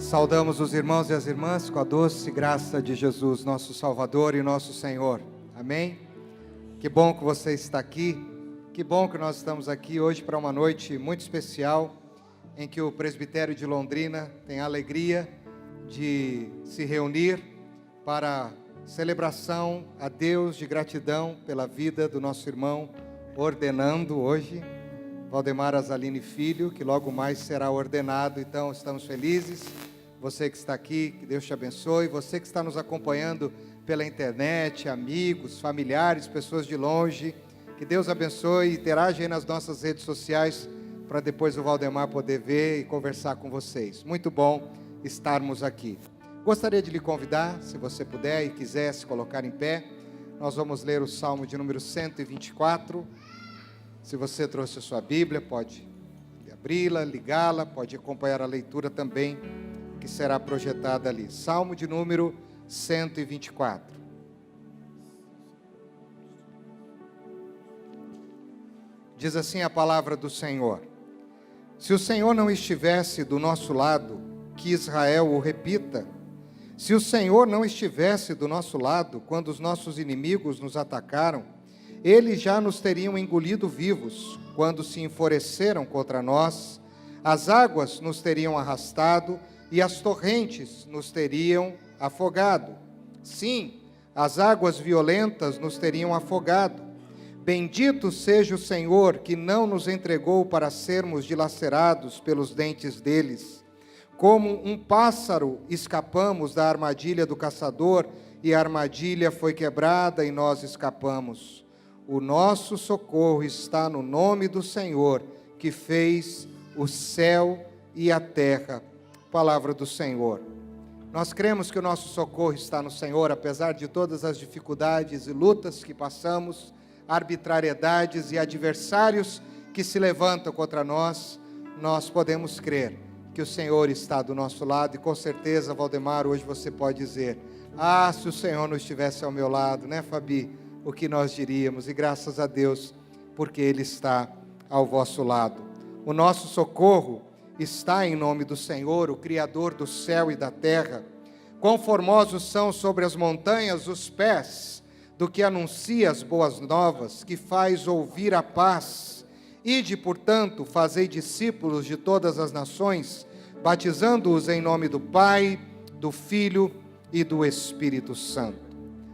Saudamos os irmãos e as irmãs com a doce graça de Jesus, nosso Salvador e nosso Senhor. Amém? Que bom que você está aqui. Que bom que nós estamos aqui hoje para uma noite muito especial, em que o presbitério de Londrina tem a alegria de se reunir para celebração a Deus de gratidão pela vida do nosso irmão ordenando hoje, Valdemar Azaline Filho, que logo mais será ordenado. Então estamos felizes. Você que está aqui, que Deus te abençoe. Você que está nos acompanhando pela internet, amigos, familiares, pessoas de longe, que Deus abençoe. Interaja aí nas nossas redes sociais para depois o Valdemar poder ver e conversar com vocês. Muito bom estarmos aqui. Gostaria de lhe convidar, se você puder e quiser se colocar em pé, nós vamos ler o Salmo de número 124. Se você trouxe a sua Bíblia, pode abri-la, ligá-la, pode acompanhar a leitura também, que será projetada ali. Salmo de número 124. Diz assim a palavra do Senhor: se o Senhor não estivesse do nosso lado, que Israel o repita. Se o Senhor não estivesse do nosso lado, quando os nossos inimigos nos atacaram, eles já nos teriam engolido vivos. Quando se enfureceram contra nós, as águas nos teriam arrastado e as torrentes nos teriam afogado. Sim, as águas violentas nos teriam afogado. Bendito seja o Senhor, que não nos entregou para sermos dilacerados pelos dentes deles. Como um pássaro escapamos da armadilha do caçador, e a armadilha foi quebrada e nós escapamos. O nosso socorro está no nome do Senhor, que fez o céu e a terra. Palavra do Senhor. Nós cremos que o nosso socorro está no Senhor, apesar de todas as dificuldades e lutas que passamos, arbitrariedades e adversários que se levantam contra nós, nós podemos crer que o Senhor está do nosso lado. E com certeza, Valdemar, hoje você pode dizer: ah, se o Senhor não estivesse ao meu lado, né, Fabi? O que nós diríamos? E graças a Deus, porque Ele está ao vosso lado. O nosso socorro está em nome do Senhor, o Criador do céu e da terra. Quão formosos são sobre as montanhas os pés do que anuncia as boas novas, que faz ouvir a paz. Ide, portanto, fazei discípulos de todas as nações, batizando-os em nome do Pai, do Filho e do Espírito Santo.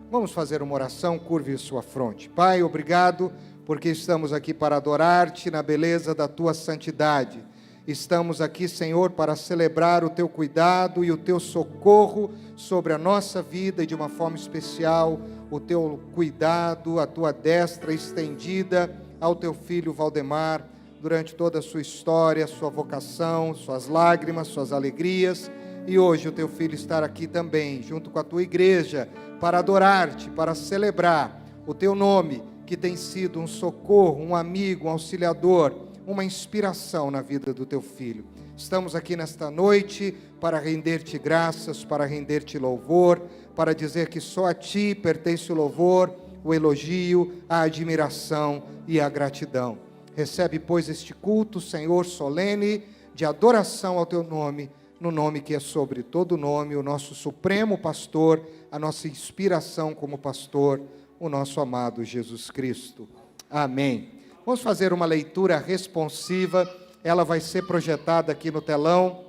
Vamos fazer uma oração, curve sua fronte. Pai, obrigado, porque estamos aqui para adorar-te na beleza da tua santidade. Estamos aqui, Senhor, para celebrar o teu cuidado e o teu socorro sobre a nossa vida, e de uma forma especial, o teu cuidado, a tua destra estendida ao teu filho Valdemar, durante toda a sua história, sua vocação, suas lágrimas, suas alegrias, e hoje o teu filho estar aqui também, junto com a tua igreja, para adorar-te, para celebrar o teu nome, que tem sido um socorro, um amigo, um auxiliador, uma inspiração na vida do teu filho. Estamos aqui nesta noite para render-te graças, para render-te louvor, para dizer que só a ti pertence o louvor, o elogio, a admiração e a gratidão. Recebe, pois, este culto, Senhor, solene, de adoração ao teu nome, no nome que é sobre todo nome, o nosso supremo pastor, a nossa inspiração como pastor, o nosso amado Jesus Cristo. Amém. Vamos fazer uma leitura responsiva, ela vai ser projetada aqui no telão,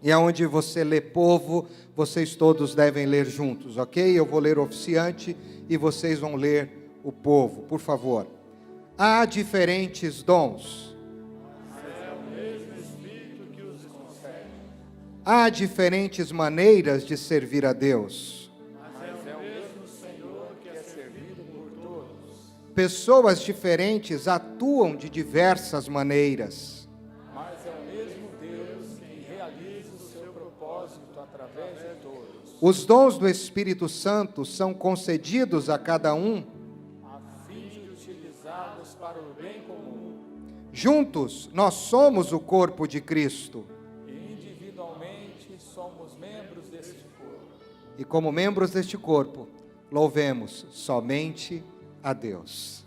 e aonde você lê povo, vocês todos devem ler juntos, ok? Eu vou ler o oficiante e vocês vão ler o povo, por favor. Há diferentes dons. Há diferentes maneiras de servir a Deus. Mas é o mesmo Senhor que é servido por todos. Pessoas diferentes atuam de diversas maneiras. Mas é o mesmo Deus quem realiza o seu propósito através de todos. Os dons do Espírito Santo são concedidos a cada um, A fim de utilizá-los para o bem comum. Juntos, nós somos o corpo de Cristo. Individualmente somos membros deste corpo. E como membros deste corpo, louvemos somente a Deus.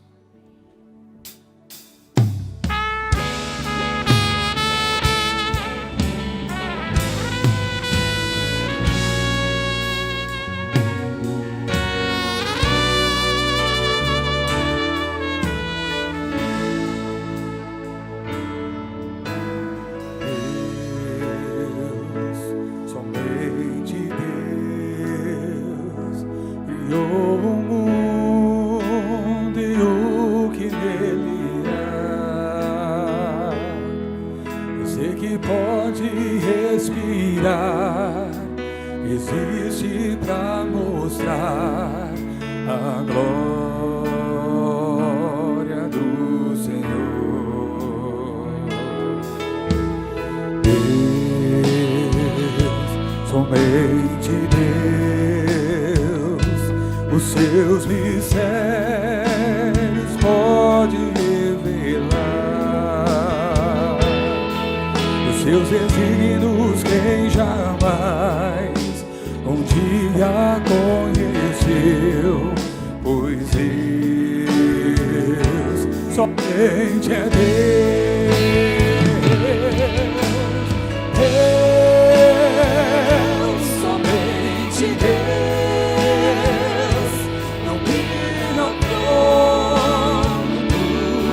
seus mistérios pode revelar, os seus desígnios quem jamais um dia conheceu, pois Deus somente é Deus, somente Deus, não domina o trono do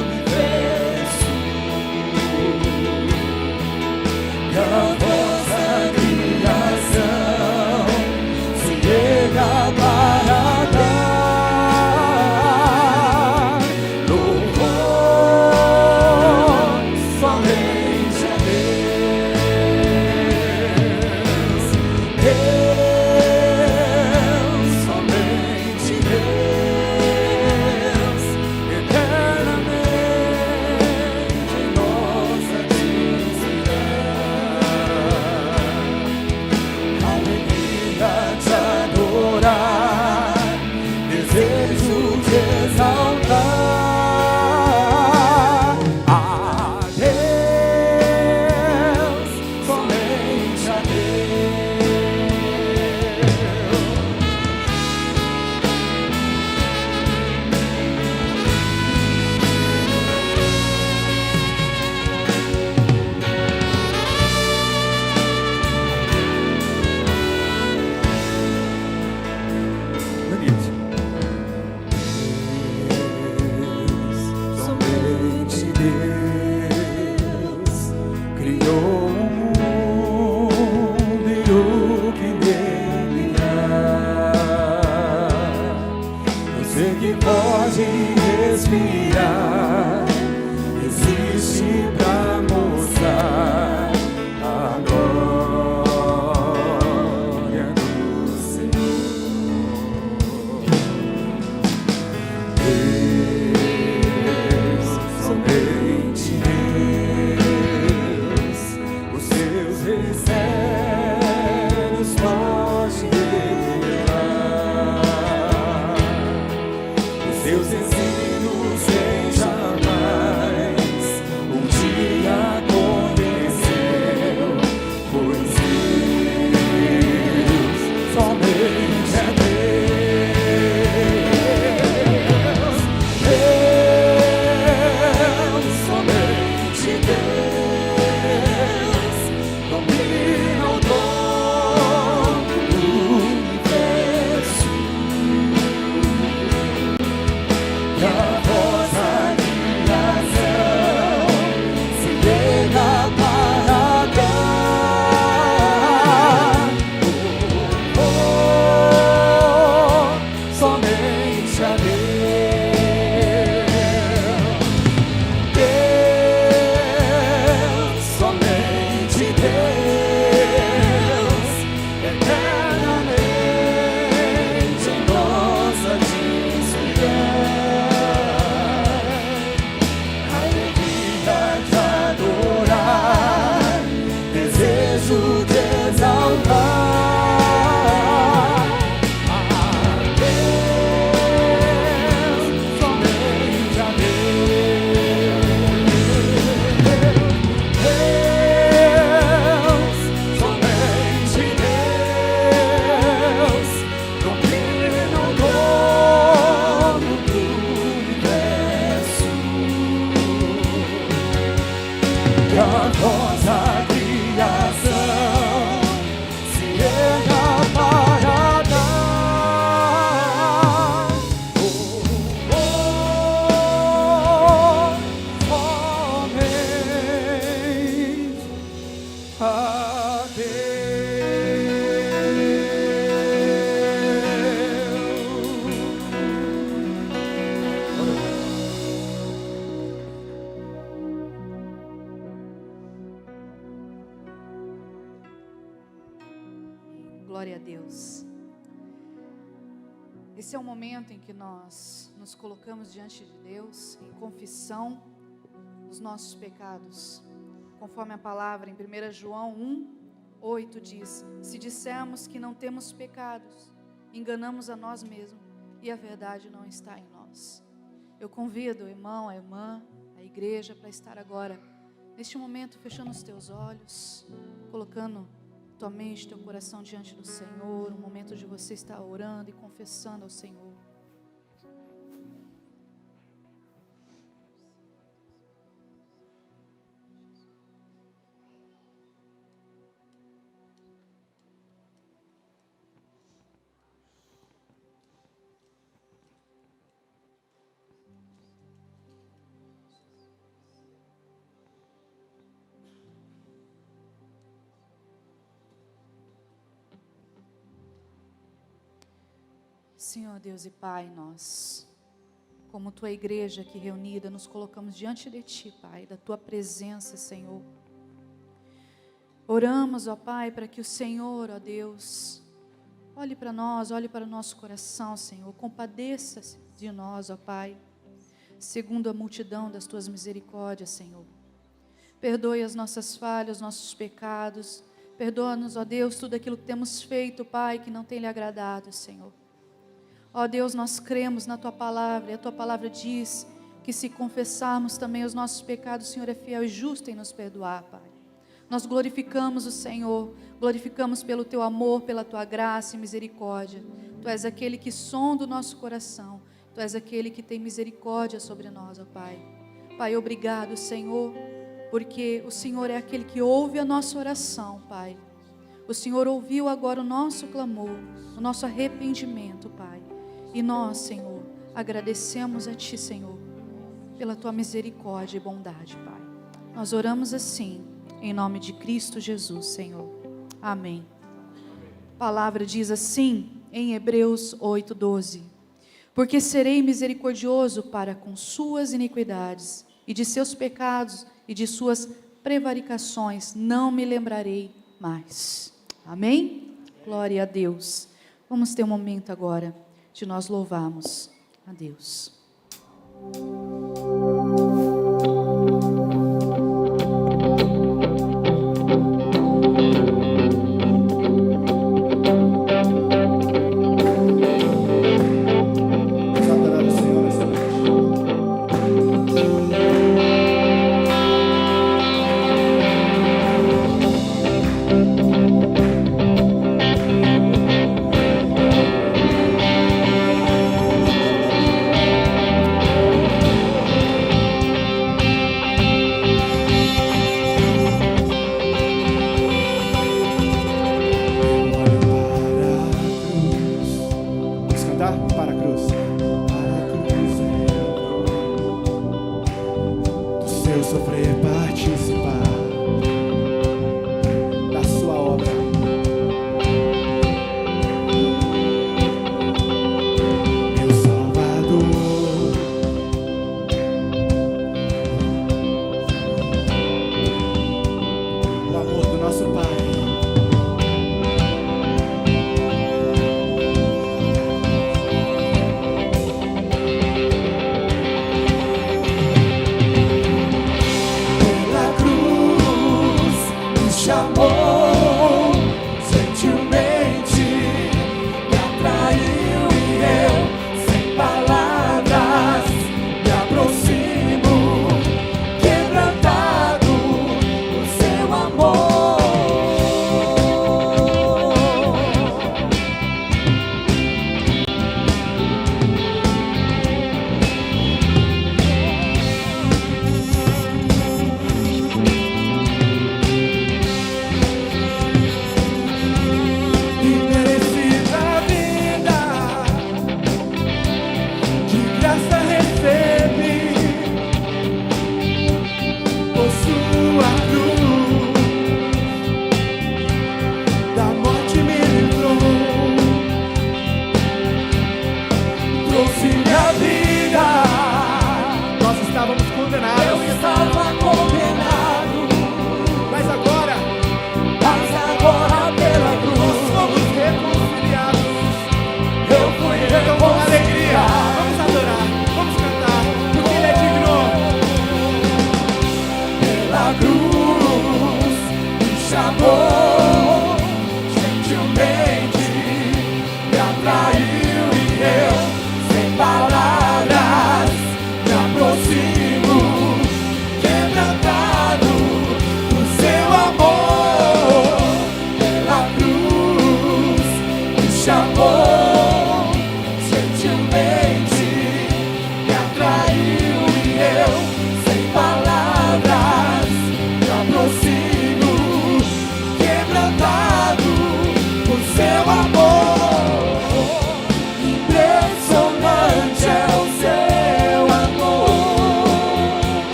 universo, e a vossa criação se chega para dar louvor somente a Deus, Deus, somente Deus, eternamente em nossa dignidade. Alegria de adorar, desejo de exaltar a Deus, somente a somente Deus criou o mundo e o que nele há. Você que pode respirar, existe pra mostrar a glória do Senhor. Deus, somente Deus, os seus mistérios pode revelar, os seus ensinos sem jamais um dia conheceu, pois Deus somente é Deus, Deus, somente Deus, domina o dono do universo, e a vossa criação se nega para dar louvor somente a Deus, somente Deus, eternamente em nossa dignidade. Alegria de adorar, desejo de exaltar a Deus, somente a Deus, somente Deus, domina o dono do universo, e a vossa criação se erga para dar louvor somente a Glória a Deus. Esse é o momento em que nós nos colocamos diante de Deus em confissão dos nossos pecados. Conforme a palavra em 1 João 1:8 diz: se dissermos que não temos pecados, enganamos a nós mesmos e a verdade não está em nós. Eu convido o irmão, a irmã, a igreja para estar agora, neste momento, fechando os teus olhos, colocando tua mente, teu coração diante do Senhor, um momento de você estar orando e confessando ao Senhor. Senhor Deus e Pai, nós, como Tua igreja aqui reunida, nos colocamos diante de Ti, Pai, da Tua presença, Senhor. Oramos, ó Pai, para que o Senhor, ó Deus, olhe para nós, olhe para o nosso coração, Senhor, compadeça-se de nós, ó Pai, segundo a multidão das Tuas misericórdias, Senhor. Perdoe as nossas falhas, os nossos pecados, perdoa-nos, ó Deus, tudo aquilo que temos feito, Pai, que não tem lhe agradado, Senhor. Ó Deus, nós cremos na Tua palavra, e a Tua palavra diz que se confessarmos também os nossos pecados, o Senhor é fiel e justo em nos perdoar, Pai. Nós glorificamos o Senhor, glorificamos pelo Teu amor, pela Tua graça e misericórdia. Tu és aquele que sonda o nosso coração, Tu és aquele que tem misericórdia sobre nós, ó Pai. Pai, obrigado, Senhor, porque o Senhor é aquele que ouve a nossa oração, Pai. O Senhor ouviu agora o nosso clamor, o nosso arrependimento, Pai. E nós, Senhor, agradecemos a Ti, Senhor, pela Tua misericórdia e bondade, Pai. Nós oramos assim, em nome de Cristo Jesus, Senhor. Amém. A palavra diz assim, em Hebreus 8:12: porque serei misericordioso para com suas iniquidades, e de seus pecados e de suas prevaricações não me lembrarei mais. Amém? Glória a Deus. Vamos ter um momento agora de nós louvarmos a Deus. Pela cruz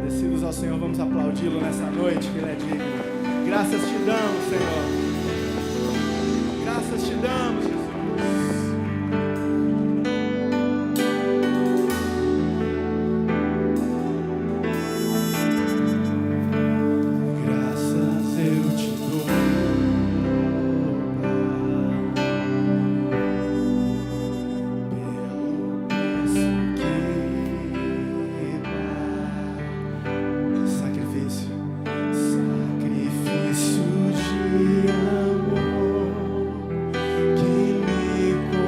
Agradecidos ao Senhor, vamos aplaudi-lo nessa noite, que Ele é digno. Graças te damos, Senhor. Graças te damos, Jesus. Sacrifício de amor que me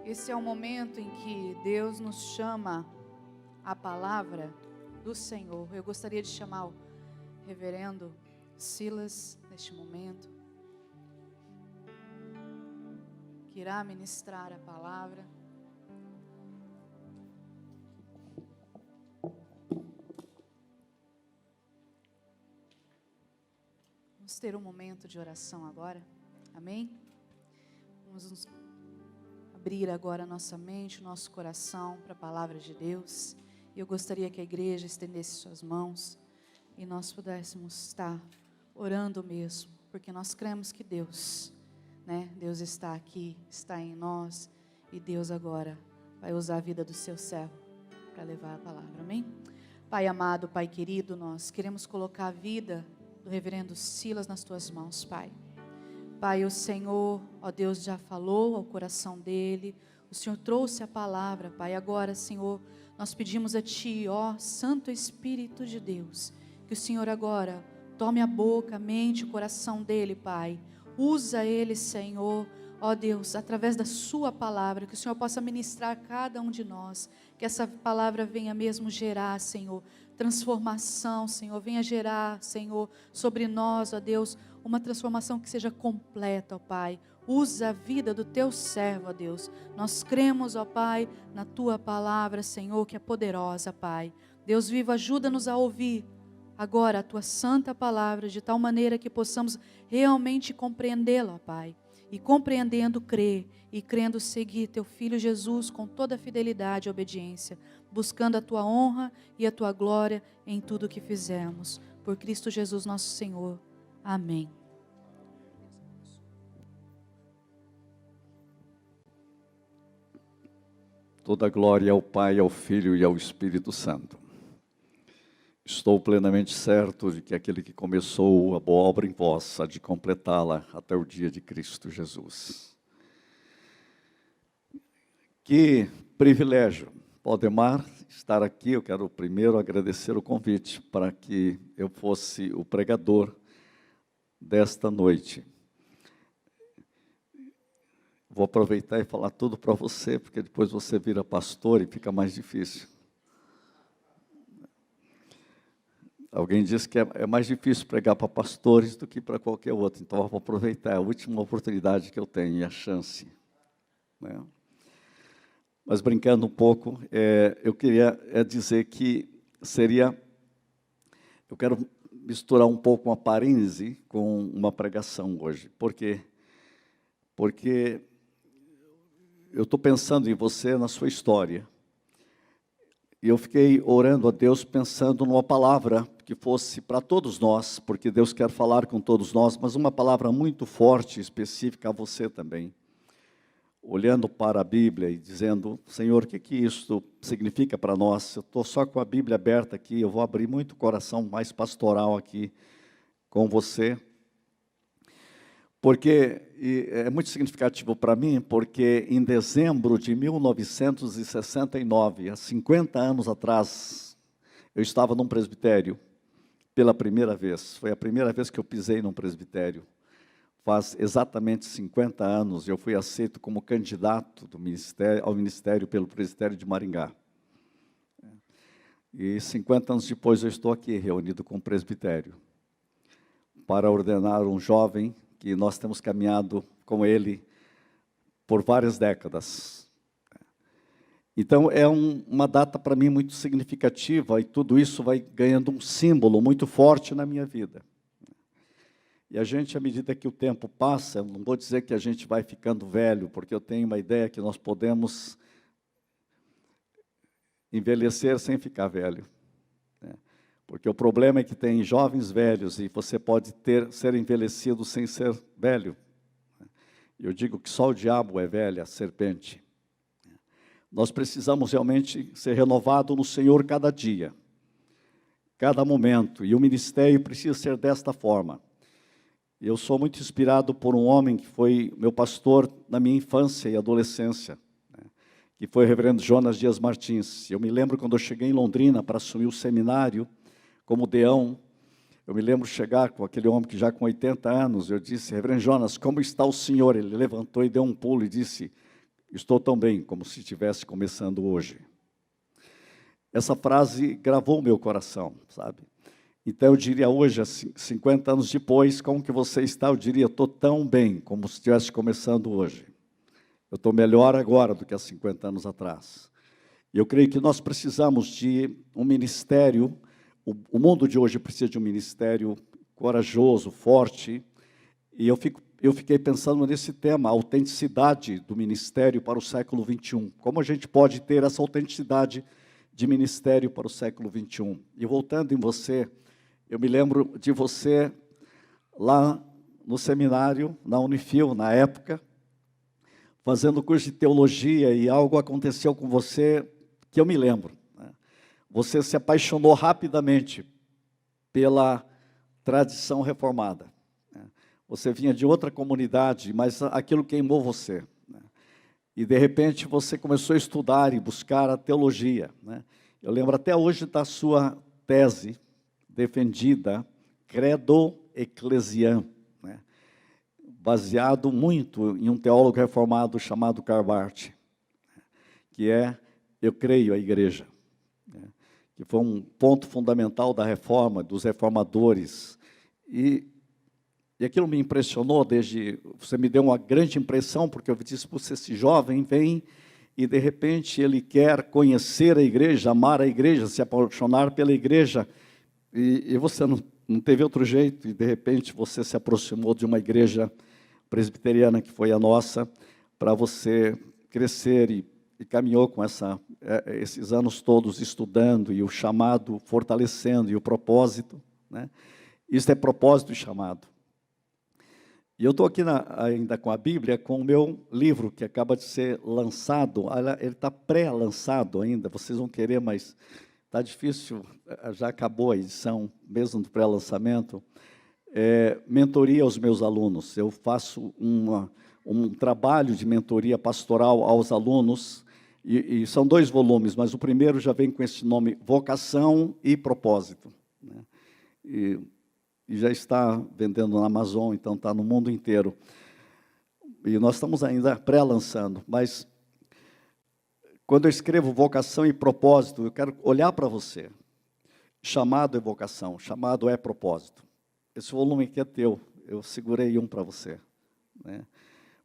Esse é o momento em que Deus nos chama a palavra do Senhor. Eu gostaria de chamar o reverendo Silas neste momento, que irá ministrar a palavra. Vamos ter um momento de oração agora, amém? Vamos abrir agora a nossa mente, o nosso coração para a palavra de Deus. E eu gostaria que a igreja estendesse suas mãos e nós pudéssemos estar orando mesmo, porque nós cremos que Deus, Deus está aqui, está em nós, e Deus agora vai usar a vida do seu servo para levar a palavra, amém? Pai amado, Pai querido, nós queremos colocar a vida do reverendo Silas nas tuas mãos, Pai. Pai, o Senhor, ó Deus, já falou ao coração dele, o Senhor trouxe a palavra, Pai. Agora, Senhor, nós pedimos a Ti, ó Santo Espírito de Deus, que o Senhor agora tome a boca, a mente, o coração dele, Pai. Usa ele, Senhor, ó Deus, através da Sua palavra, que o Senhor possa ministrar a cada um de nós, que essa palavra venha mesmo gerar, Senhor, transformação, Senhor, venha gerar, Senhor, sobre nós, ó Deus, uma transformação que seja completa, ó Pai. Usa a vida do Teu servo, ó Deus. Nós cremos, ó Pai, na Tua palavra, Senhor, que é poderosa, Pai. Deus vivo, ajuda-nos a ouvir agora a Tua santa palavra, de tal maneira que possamos realmente compreendê-la, ó Pai. E compreendendo, crer, e crendo, seguir Teu Filho Jesus com toda a fidelidade e obediência, buscando a Tua honra e a Tua glória em tudo o que fizermos. Por Cristo Jesus nosso Senhor. Amém. Toda glória ao Pai, ao Filho e ao Espírito Santo. Estou plenamente certo de que aquele que começou a boa obra em vós há de completá-la até o dia de Cristo Jesus. Que privilégio, Valdemar, estar aqui. Eu quero primeiro agradecer o convite para que eu fosse o pregador desta noite. Vou aproveitar e falar tudo para você, porque depois você vira pastor e fica mais difícil. Alguém disse que é mais difícil pregar para pastores do que para qualquer outro. Então, eu vou aproveitar, é a última oportunidade que eu tenho e a chance, né? Mas brincando um pouco, eu queria dizer que eu quero misturar um pouco uma parêntese com uma pregação hoje. Por quê? Porque eu estou pensando em você, na sua história. E eu fiquei orando a Deus, pensando numa palavra que fosse para todos nós, porque Deus quer falar com todos nós, mas uma palavra muito forte, específica a você também. Olhando para a Bíblia e dizendo, Senhor, o que isso significa para nós? Eu estou só com a Bíblia aberta aqui, eu vou abrir muito o coração mais pastoral aqui com você. Porque é muito significativo para mim, porque em dezembro de 1969, há 50 anos atrás, eu estava num presbitério pela primeira vez. Foi a primeira vez que eu pisei num presbitério. Faz exatamente 50 anos, eu fui aceito como candidato ao ministério pelo presbitério de Maringá. E 50 anos depois eu estou aqui, reunido com o presbitério, para ordenar um jovem que nós temos caminhado com ele por várias décadas. Então, é uma data para mim muito significativa, e tudo isso vai ganhando um símbolo muito forte na minha vida. E a gente, à medida que o tempo passa, eu não vou dizer que a gente vai ficando velho, porque eu tenho uma ideia que nós podemos envelhecer sem ficar velho, né? Porque o problema é que tem jovens velhos, e você pode ser envelhecido sem ser velho. Eu digo que só o diabo é velho, a serpente. Nós precisamos realmente ser renovados no Senhor cada dia, cada momento, e o ministério precisa ser desta forma. Eu sou muito inspirado por um homem que foi meu pastor na minha infância e adolescência, né, que foi o reverendo Jonas Dias Martins. Eu me lembro quando eu cheguei em Londrina para assumir o seminário como deão, eu me lembro chegar com aquele homem que já com 80 anos, eu disse, reverendo Jonas, como está o senhor? Ele levantou e deu um pulo e disse, Estou tão bem como se estivesse começando hoje. Essa frase gravou o meu coração, sabe? Então eu diria hoje, 50 anos depois, como que você está? Eu diria, estou tão bem como se estivesse começando hoje. Eu estou melhor agora do que há 50 anos atrás. E eu creio que nós precisamos de um ministério, o mundo de hoje precisa de um ministério corajoso, forte, e eu fiquei pensando nesse tema, a autenticidade do ministério para o século XXI. Como a gente pode ter essa autenticidade de ministério para o século XXI? E voltando em você, eu me lembro de você lá no seminário, na Unifil, na época, fazendo curso de teologia, e algo aconteceu com você que eu me lembro. Né? Você se apaixonou rapidamente pela tradição reformada. Né? Você vinha de outra comunidade, mas aquilo queimou você. Né? E, de repente, você começou a estudar e buscar a teologia. Né? Eu lembro até hoje da sua tese defendida, Credo Ecclesiam, né? Baseado muito em um teólogo reformado chamado Karl Barth, que é, eu creio, a igreja, né? Que foi um ponto fundamental da reforma, dos reformadores. E aquilo me impressionou você me deu uma grande impressão, porque eu disse, você, esse jovem vem e, de repente, ele quer conhecer a igreja, amar a igreja, se apaixonar pela igreja, e você não teve outro jeito, e, de repente, você se aproximou de uma igreja presbiteriana, que foi a nossa, para você crescer, e caminhou com esses anos todos estudando, e o chamado fortalecendo, e o propósito. Né? Isso é propósito e chamado. E eu estou aqui ainda com a Bíblia, com o meu livro, que acaba de ser lançado. Ele está pré-lançado ainda, vocês vão querer, mas está difícil, já acabou a edição, mesmo do pré-lançamento. Mentoria aos meus alunos. Eu faço um trabalho de mentoria pastoral aos alunos, e são 2 volumes, mas o primeiro já vem com esse nome, Vocação e Propósito. Né? E já está vendendo na Amazon, então está no mundo inteiro. E nós estamos ainda pré-lançando, mas quando eu escrevo vocação e propósito, eu quero olhar para você. Chamado é vocação, chamado é propósito. Esse volume aqui é teu, eu segurei um para você. Né?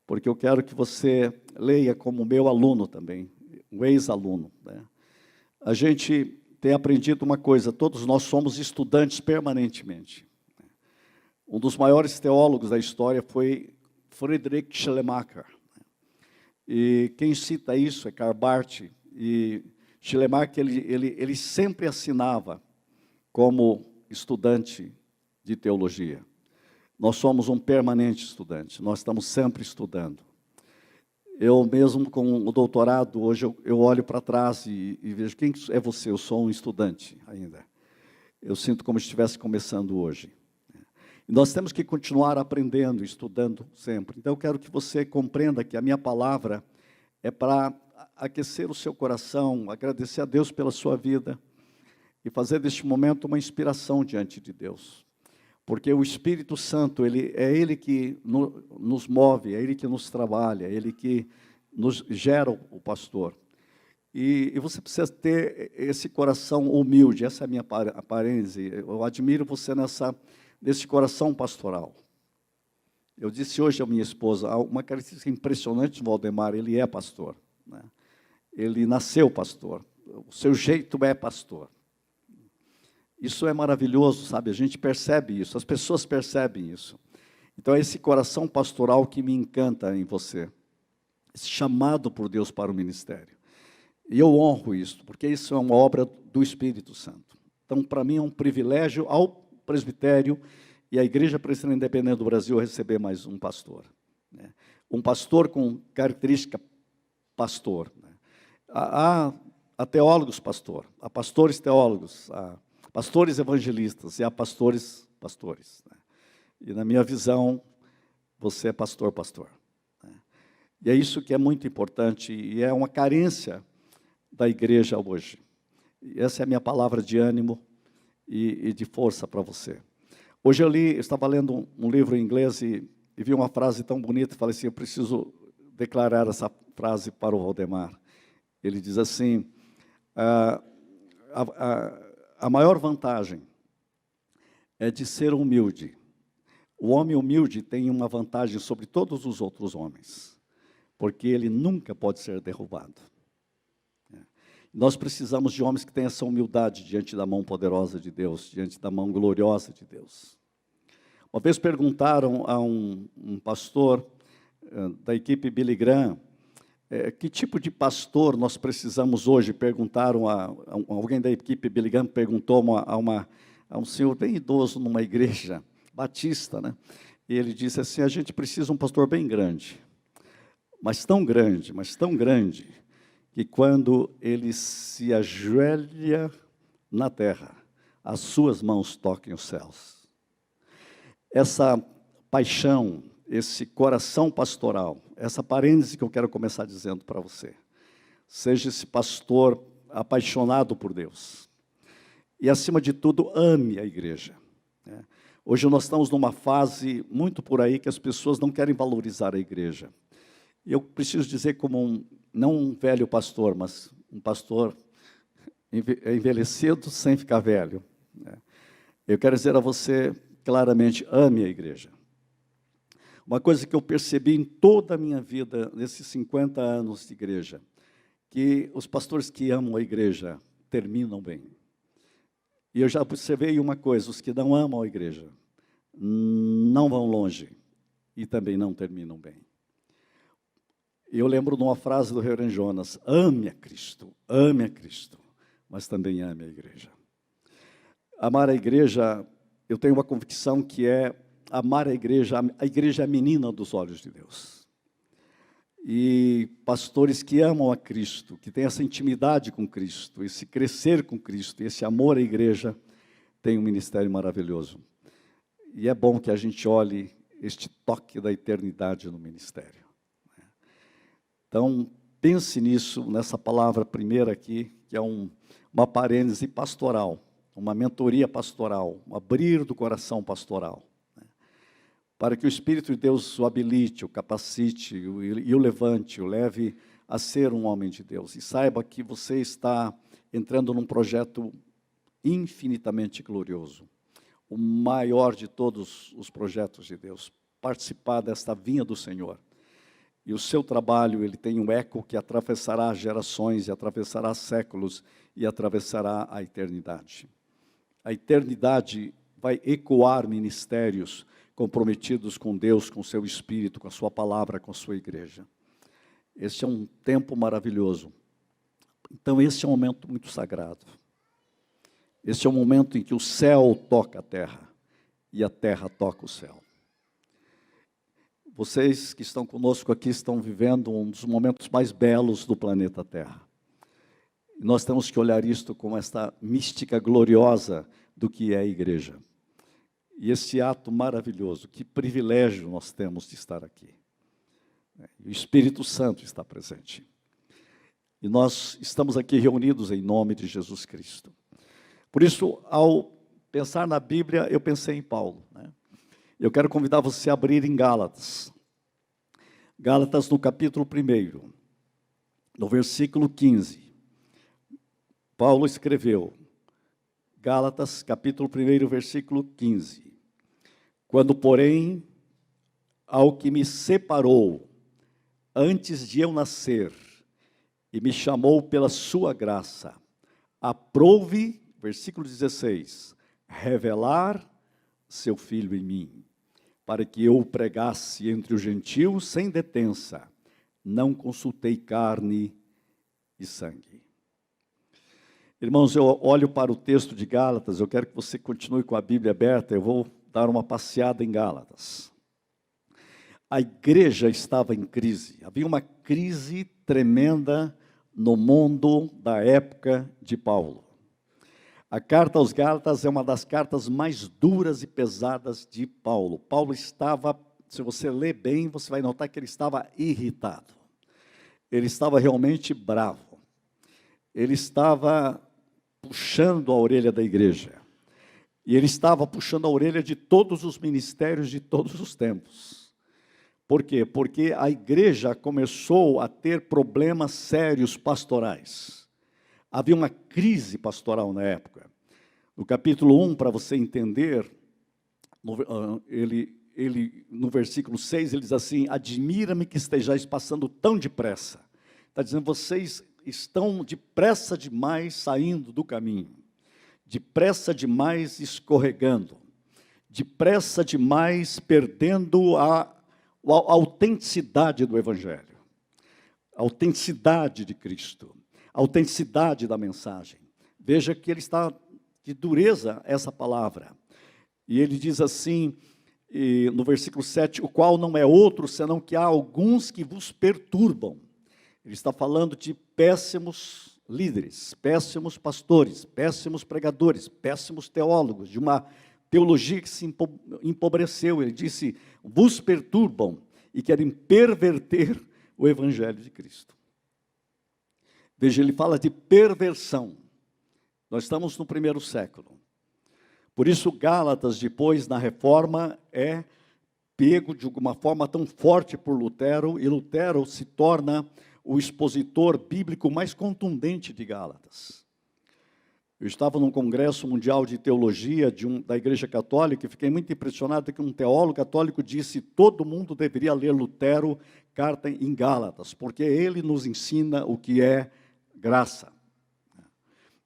Porque eu quero que você leia como meu aluno também, um ex-aluno. Né? A gente tem aprendido uma coisa, todos nós somos estudantes permanentemente. Um dos maiores teólogos da história foi Friedrich Schleiermacher. E quem cita isso é Karl Barth. E Schleiermacher, ele sempre assinava como estudante de teologia. Nós somos um permanente estudante, nós estamos sempre estudando. Eu mesmo com o doutorado, hoje eu olho para trás e vejo, quem é você? Eu sou um estudante ainda. Eu sinto como se estivesse começando hoje. E nós temos que continuar aprendendo, estudando sempre. Então, eu quero que você compreenda que a minha palavra é para aquecer o seu coração, agradecer a Deus pela sua vida e fazer deste momento uma inspiração diante de Deus. Porque o Espírito Santo, é Ele que nos move, é Ele que nos trabalha, é Ele que nos gera o pastor. E você precisa ter esse coração humilde, essa é a minha parêntese. Eu admiro você nesse coração pastoral. Eu disse hoje à minha esposa, uma característica impressionante do Valdemar, ele é pastor. Né? Ele nasceu pastor, o seu jeito é pastor. Isso é maravilhoso, sabe? A gente percebe isso, as pessoas percebem isso. Então é esse coração pastoral que me encanta em você, esse chamado por Deus para o ministério. E eu honro isso, porque isso é uma obra do Espírito Santo. Então, para mim é um privilégio ao presbitério e à Igreja Presbiteriana Independente do Brasil receber mais um pastor. Né? Um pastor com característica pastor. Né? Há teólogos pastor, há pastores teólogos, há pastores evangelistas e há pastores. Né? E na minha visão, você é pastor. Né? E é isso que é muito importante e é uma carência da igreja hoje. E essa é a minha palavra de ânimo e de força para você. Hoje eu estava lendo um livro em inglês e vi uma frase tão bonita, e falei assim, eu preciso declarar essa frase para o Valdemar. Ele diz assim, a maior vantagem é de ser humilde. O homem humilde tem uma vantagem sobre todos os outros homens, porque ele nunca pode ser derrubado. Nós precisamos de homens que tenham essa humildade diante da mão poderosa de Deus, diante da mão gloriosa de Deus. Uma vez perguntaram a um pastor da equipe Billy Graham, que tipo de pastor nós precisamos hoje? Perguntaram alguém da equipe Billy Graham perguntou a um senhor bem idoso numa igreja batista, né? E ele disse assim, a gente precisa de um pastor bem grande, mas tão grande, que quando ele se ajoelha na terra, as suas mãos toquem os céus. Essa paixão, esse coração pastoral, essa parêntese que eu quero começar dizendo para você. Seja esse pastor apaixonado por Deus. E, acima de tudo, ame a igreja. Hoje nós estamos numa fase muito por aí que as pessoas não querem valorizar a igreja. E eu preciso dizer como não um velho pastor, mas um pastor envelhecido sem ficar velho. Eu quero dizer a você claramente, ame a igreja. Uma coisa que eu percebi em toda a minha vida, nesses 50 anos de igreja, que os pastores que amam a igreja terminam bem. E eu já observei uma coisa, os que não amam a igreja não vão longe e também não terminam bem. Eu lembro de uma frase do reverendo Jonas, ame a Cristo, mas também ame a igreja. Amar a igreja, eu tenho uma convicção que é amar a igreja é a menina dos olhos de Deus. E pastores que amam a Cristo, que têm essa intimidade com Cristo, esse crescer com Cristo, esse amor à igreja, tem um ministério maravilhoso. E é bom que a gente olhe este toque da eternidade no ministério. Então, pense nisso, nessa palavra primeira aqui, que é uma parêntese pastoral, uma mentoria pastoral, um abrir do coração pastoral, para que o Espírito de Deus o habilite, o capacite e o levante, o leve a ser um homem de Deus. E saiba que você está entrando num projeto infinitamente glorioso, o maior de todos os projetos de Deus, participar desta vinha do Senhor. E o seu trabalho, ele tem um eco que atravessará gerações, e atravessará séculos, e atravessará a eternidade. A eternidade vai ecoar ministérios comprometidos com Deus, com o seu Espírito, com a sua palavra, com a sua igreja. Este é um tempo maravilhoso. Então, esse é um momento muito sagrado. Esse é um momento em que o céu toca a terra e a terra toca o céu. Vocês que estão conosco aqui estão vivendo um dos momentos mais belos do planeta Terra. E nós temos que olhar isto com esta mística gloriosa do que é a igreja. E esse ato maravilhoso, que privilégio nós temos de estar aqui. O Espírito Santo está presente. E nós estamos aqui reunidos em nome de Jesus Cristo. Por isso, ao pensar na Bíblia, eu pensei em Paulo, Eu quero convidar você a abrir em Gálatas. Gálatas no capítulo 1, no versículo 15. Paulo escreveu, Gálatas capítulo 1, versículo 15. Quando, porém, ao que me separou, antes de eu nascer, e me chamou pela sua graça, aprouve, versículo 16, revelar seu Filho em mim, para que eu o pregasse entre os gentios sem detença, não consultei carne e sangue. Irmãos, eu olho para o texto de Gálatas, eu quero que você continue com a Bíblia aberta, eu vou dar uma passeada em Gálatas. A igreja estava em crise, havia uma crise tremenda no mundo da época de Paulo. A carta aos Gálatas é uma das cartas mais duras e pesadas de Paulo. Paulo estava, se você ler bem, você vai notar que ele estava irritado. Ele estava realmente bravo. Ele estava puxando a orelha da igreja. E ele estava puxando a orelha de todos os ministérios de todos os tempos. Por quê? Porque a igreja começou a ter problemas sérios pastorais. Havia uma crise pastoral na época. No capítulo 1, para você entender, no versículo 6, ele diz assim: admira-me que estejais passando tão depressa. Está dizendo, vocês estão depressa demais saindo do caminho, depressa demais escorregando, depressa demais perdendo a autenticidade do Evangelho, a autenticidade de Cristo, a autenticidade da mensagem. Veja que ele está de dureza essa palavra. E ele diz assim, no versículo 7, o qual não é outro, senão que há alguns que vos perturbam. Ele está falando de péssimos líderes, péssimos pastores, péssimos pregadores, péssimos teólogos, de uma teologia que se empobreceu. Ele disse, vos perturbam e querem perverter o Evangelho de Cristo. Veja, ele fala de perversão. Nós estamos no primeiro século. Por isso, Gálatas, depois, na Reforma, é pego de alguma forma tão forte por Lutero, e Lutero se torna o expositor bíblico mais contundente de Gálatas. Eu estava num congresso mundial de teologia da Igreja Católica e fiquei muito impressionado que um teólogo católico disse que todo mundo deveria ler Lutero, carta em Gálatas, porque ele nos ensina o que é graça.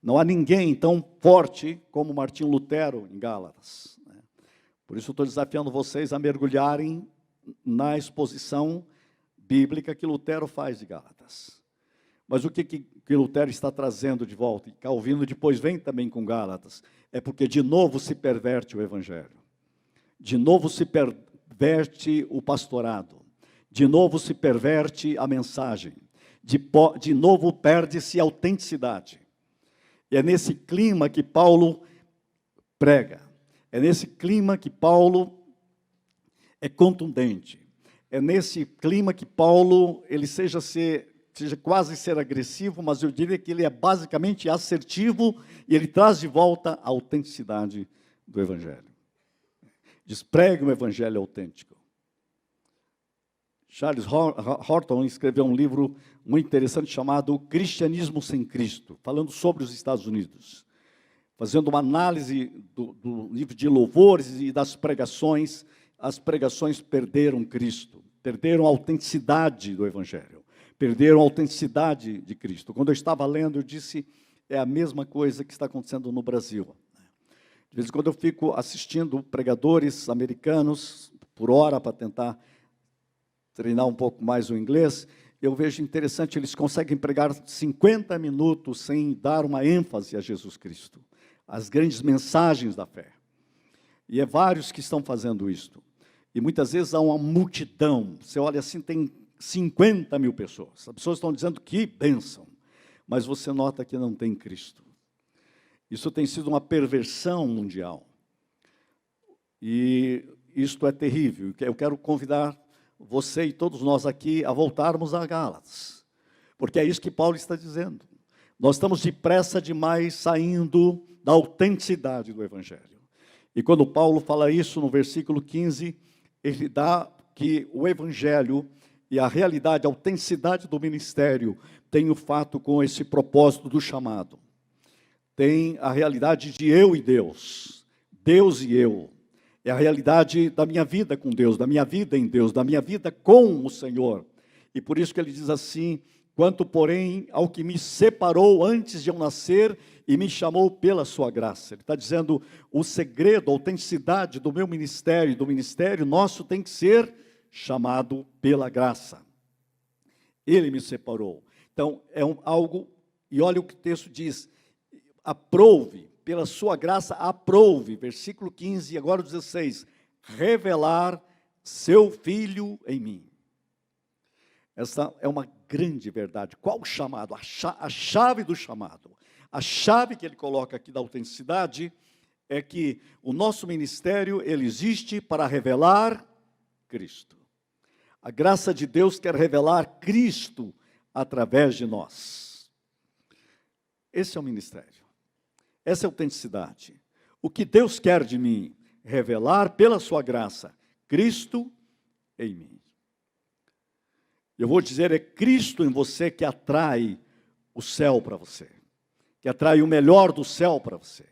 Não há ninguém tão forte como Martinho Lutero em Gálatas. Por isso estou desafiando vocês a mergulharem na exposição bíblica que Lutero faz de Gálatas. Mas o que Lutero está trazendo de volta? E Calvino depois vem também com Gálatas. É porque de novo se perverte o Evangelho. De novo se perverte o pastorado. De novo se perverte a mensagem. De novo perde-se a autenticidade. E é nesse clima que Paulo prega. É nesse clima que Paulo é contundente. É nesse clima que Paulo, ele seja quase ser agressivo, mas eu diria que ele é basicamente assertivo e ele traz de volta a autenticidade do Evangelho. Diz, pregue um Evangelho autêntico. Charles Horton escreveu um livro muito interessante chamado Cristianismo sem Cristo, falando sobre os Estados Unidos, fazendo uma análise do livro de louvores e das pregações. As pregações perderam Cristo, perderam a autenticidade do Evangelho, perderam a autenticidade de Cristo. Quando eu estava lendo, eu disse, é a mesma coisa que está acontecendo no Brasil. De vez em quando eu fico assistindo pregadores americanos por hora para tentar treinar um pouco mais o inglês, eu vejo interessante, eles conseguem pregar 50 minutos sem dar uma ênfase a Jesus Cristo, as grandes mensagens da fé. E é vários que estão fazendo isto. E muitas vezes há uma multidão, você olha assim, tem 50 mil pessoas. As pessoas estão dizendo que bênção, mas você nota que não tem Cristo. Isso tem sido uma perversão mundial. E isto é terrível. Eu quero convidar você e todos nós aqui a voltarmos a Gálatas, porque é isso que Paulo está dizendo. Nós estamos depressa demais saindo da autenticidade do Evangelho. E quando Paulo fala isso no versículo 15, ele dá que o Evangelho e a realidade, a autenticidade do ministério tem o fato com esse propósito do chamado. Tem a realidade de eu e Deus, Deus e eu. É a realidade da minha vida com Deus, da minha vida em Deus, da minha vida com o Senhor. E por isso que ele diz assim, quanto, porém, ao que me separou antes de eu nascer e me chamou pela sua graça. Ele está dizendo, o segredo, a autenticidade do meu ministério, do ministério nosso, tem que ser chamado pela graça. Ele me separou. Então, é algo, e olha o que o texto diz, aprove, pela sua graça, aprove, versículo 15, e agora o 16, revelar seu Filho em mim. Essa é uma grande verdade. Qual o chamado? A chave do chamado. A chave que ele coloca aqui da autenticidade é que o nosso ministério, ele existe para revelar Cristo. A graça de Deus quer revelar Cristo através de nós. Esse é o ministério. Essa é a autenticidade. O que Deus quer de mim? Revelar pela sua graça Cristo em mim. Eu vou dizer, é Cristo em você que atrai o céu para você, que atrai o melhor do céu para você.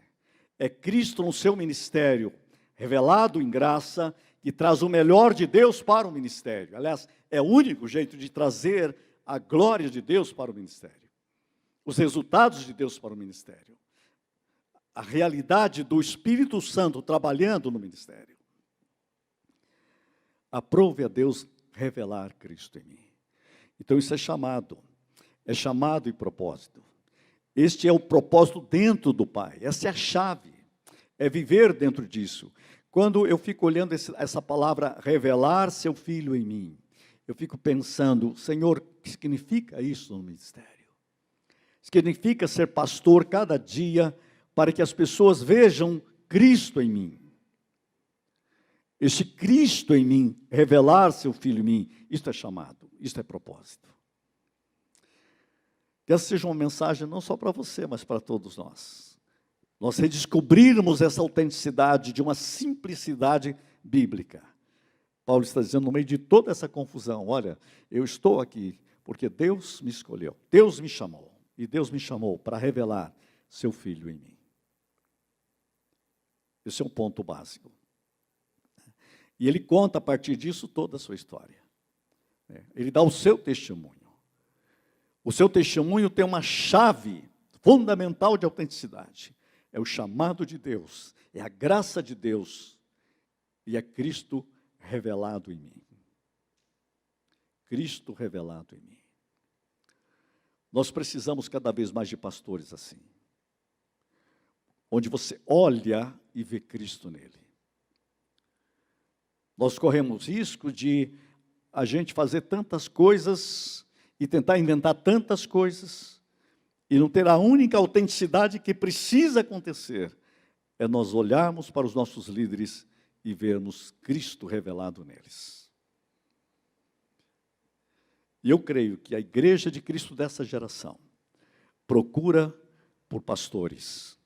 É Cristo no seu ministério, revelado em graça, que traz o melhor de Deus para o ministério. Aliás, é o único jeito de trazer a glória de Deus para o ministério, os resultados de Deus para o ministério, a realidade do Espírito Santo trabalhando no ministério. Aprove a Deus revelar Cristo em mim. Então isso é chamado e propósito. Este é o propósito dentro do Pai, essa é a chave, é viver dentro disso. Quando eu fico olhando essa palavra, revelar seu Filho em mim, eu fico pensando, Senhor, o que significa isso no ministério? Significa ser pastor cada dia, para que as pessoas vejam Cristo em mim. Este Cristo em mim, revelar seu Filho em mim, isto é chamado, isto é propósito. Que essa seja uma mensagem não só para você, mas para todos nós. Nós redescobrirmos essa autenticidade de uma simplicidade bíblica. Paulo está dizendo no meio de toda essa confusão, olha, eu estou aqui porque Deus me escolheu, Deus me chamou, e Deus me chamou para revelar seu Filho em mim. Esse é um ponto básico. E ele conta a partir disso toda a sua história. Ele dá o seu testemunho. O seu testemunho tem uma chave fundamental de autenticidade. É o chamado de Deus, é a graça de Deus e é Cristo revelado em mim. Cristo revelado em mim. Nós precisamos cada vez mais de pastores assim, onde você olha e vê Cristo nele. Nós corremos risco de a gente fazer tantas coisas e tentar inventar tantas coisas e não ter a única autenticidade que precisa acontecer. É nós olharmos para os nossos líderes e vermos Cristo revelado neles. E eu creio que a igreja de Cristo dessa geração procura por pastores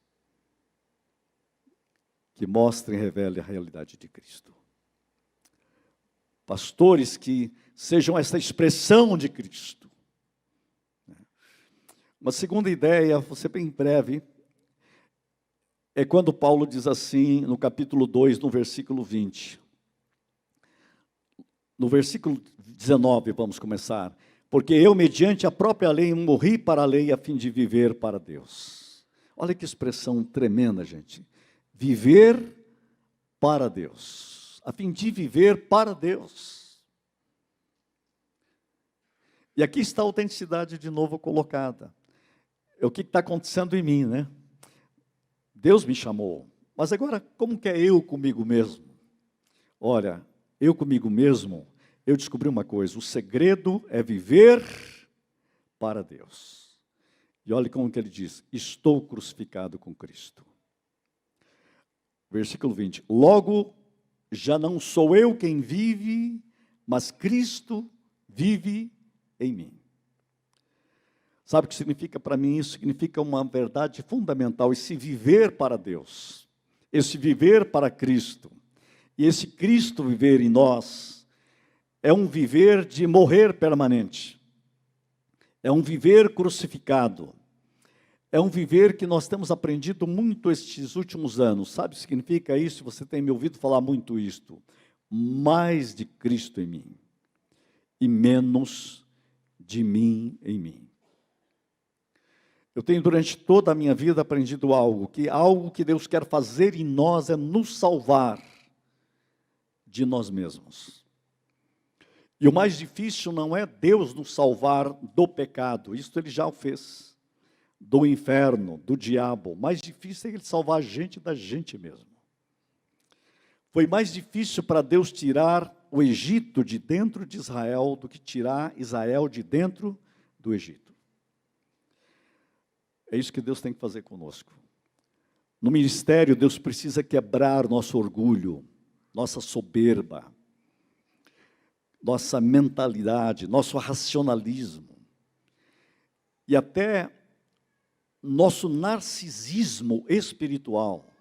que mostrem e revelem a realidade de Cristo. Pastores que sejam essa expressão de Cristo. Uma segunda ideia, vou ser bem breve, é quando Paulo diz assim, no capítulo 2, no versículo 20. No versículo 19, vamos começar. Porque eu, mediante a própria lei, morri para a lei a fim de viver para Deus. Olha que expressão tremenda, gente. Viver para Deus. A fim de viver para Deus. E aqui está a autenticidade de novo colocada. É o que está acontecendo em mim, né? Deus me chamou. Mas agora, como que é eu comigo mesmo? Olha, eu comigo mesmo, eu descobri uma coisa. O segredo é viver para Deus. E olha como que ele diz. Estou crucificado com Cristo. Versículo 20. Logo, já não sou eu quem vive, mas Cristo vive em mim. Sabe o que significa para mim isso? Significa uma verdade fundamental, esse viver para Deus, esse viver para Cristo. E esse Cristo viver em nós é um viver de morrer permanente, é um viver crucificado, é um viver que nós temos aprendido muito estes últimos anos. Sabe o que significa isso? Você tem me ouvido falar muito isto. Mais de Cristo em mim e menos de mim em mim. Eu tenho durante toda a minha vida aprendido algo que Deus quer fazer em nós é nos salvar de nós mesmos. E o mais difícil não é Deus nos salvar do pecado, isso Ele já o fez, do inferno, do diabo. O mais difícil é Ele salvar a gente da gente mesmo. Foi mais difícil para Deus tirar o Egito de dentro de Israel do que tirar Israel de dentro do Egito. É isso que Deus tem que fazer conosco. No ministério, Deus precisa quebrar nosso orgulho, nossa soberba, nossa mentalidade, nosso racionalismo e até nosso narcisismo espiritual.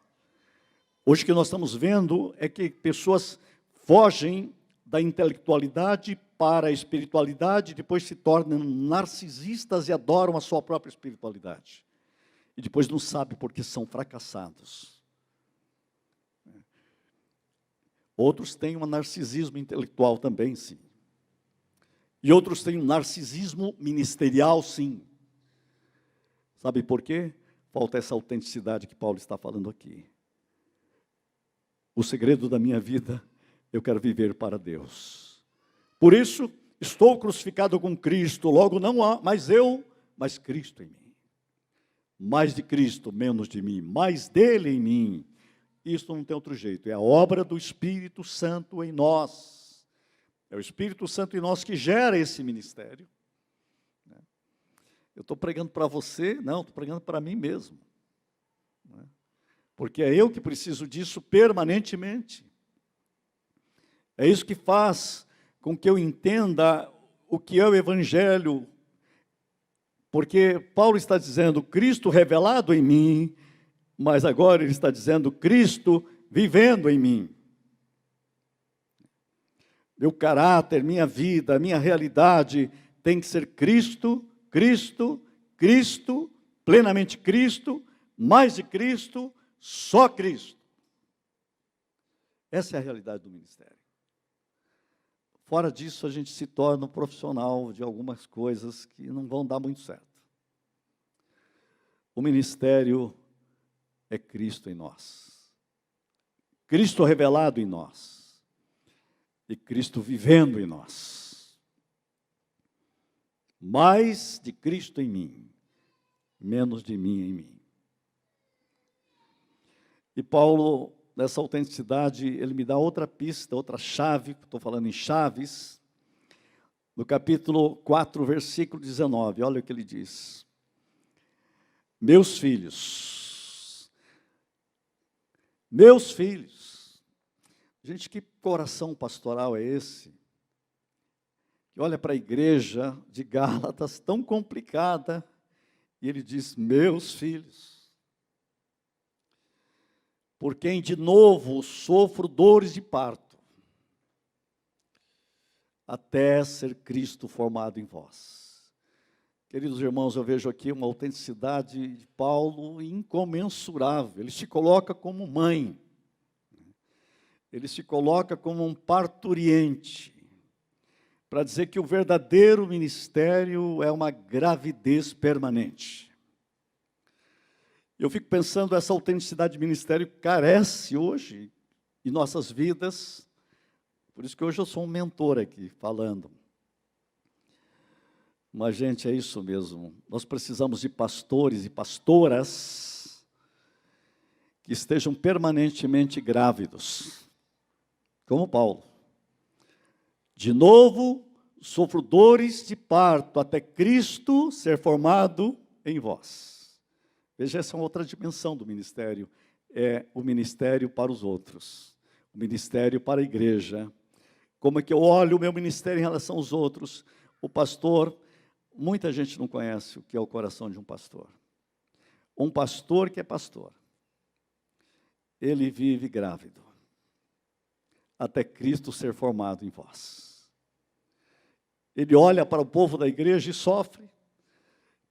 Hoje o que nós estamos vendo é que pessoas fogem da intelectualidade para a espiritualidade, depois se tornam narcisistas e adoram a sua própria espiritualidade. E depois não sabem porque são fracassados. Outros têm um narcisismo intelectual também, sim. E outros têm um narcisismo ministerial, sim. Sabe por quê? Falta essa autenticidade que Paulo está falando aqui. O segredo da minha vida, eu quero viver para Deus. Por isso, estou crucificado com Cristo, logo não há mais eu, mas Cristo em mim. Mais de Cristo, menos de mim, mais dele em mim. Isso não tem outro jeito, é a obra do Espírito Santo em nós. É o Espírito Santo em nós que gera esse ministério. Eu estou pregando para você? Não, estou pregando para mim mesmo. Porque é eu que preciso disso permanentemente. É isso que faz com que eu entenda o que é o Evangelho. Porque Paulo está dizendo, Cristo revelado em mim, mas agora ele está dizendo, Cristo vivendo em mim. Meu caráter, minha vida, minha realidade tem que ser Cristo, Cristo, Cristo, plenamente Cristo, mais de Cristo, só Cristo. Essa é a realidade do ministério. Fora disso, a gente se torna um profissional de algumas coisas que não vão dar muito certo. O ministério é Cristo em nós. Cristo revelado em nós. E Cristo vivendo em nós. Mais de Cristo em mim, menos de mim em mim. E Paulo, nessa autenticidade, ele me dá outra pista, outra chave, estou falando em chaves, no capítulo 4, versículo 19, olha o que ele diz. Meus filhos, gente, que coração pastoral é esse? Que olha para a igreja de Gálatas, tão complicada, e ele diz, meus filhos, por quem de novo sofro dores de parto, até ser Cristo formado em vós. Queridos irmãos, eu vejo aqui uma autenticidade de Paulo incomensurável. Ele se coloca como mãe, ele se coloca como um parturiente, para dizer que o verdadeiro ministério é uma gravidez permanente. Eu fico pensando, essa autenticidade de ministério carece hoje em nossas vidas, por isso que hoje eu sou um mentor aqui, falando. Mas, gente, é isso mesmo, nós precisamos de pastores e pastoras que estejam permanentemente grávidos, como Paulo. De novo, sofro dores de parto, até Cristo ser formado em vós. Veja, essa é uma outra dimensão do ministério, é o ministério para os outros, o ministério para a igreja. Como é que eu olho o meu ministério em relação aos outros? O pastor, muita gente não conhece o que é o coração de um pastor. Um pastor que é pastor, ele vive grávido, até Cristo ser formado em vós. Ele olha para o povo da igreja e sofre,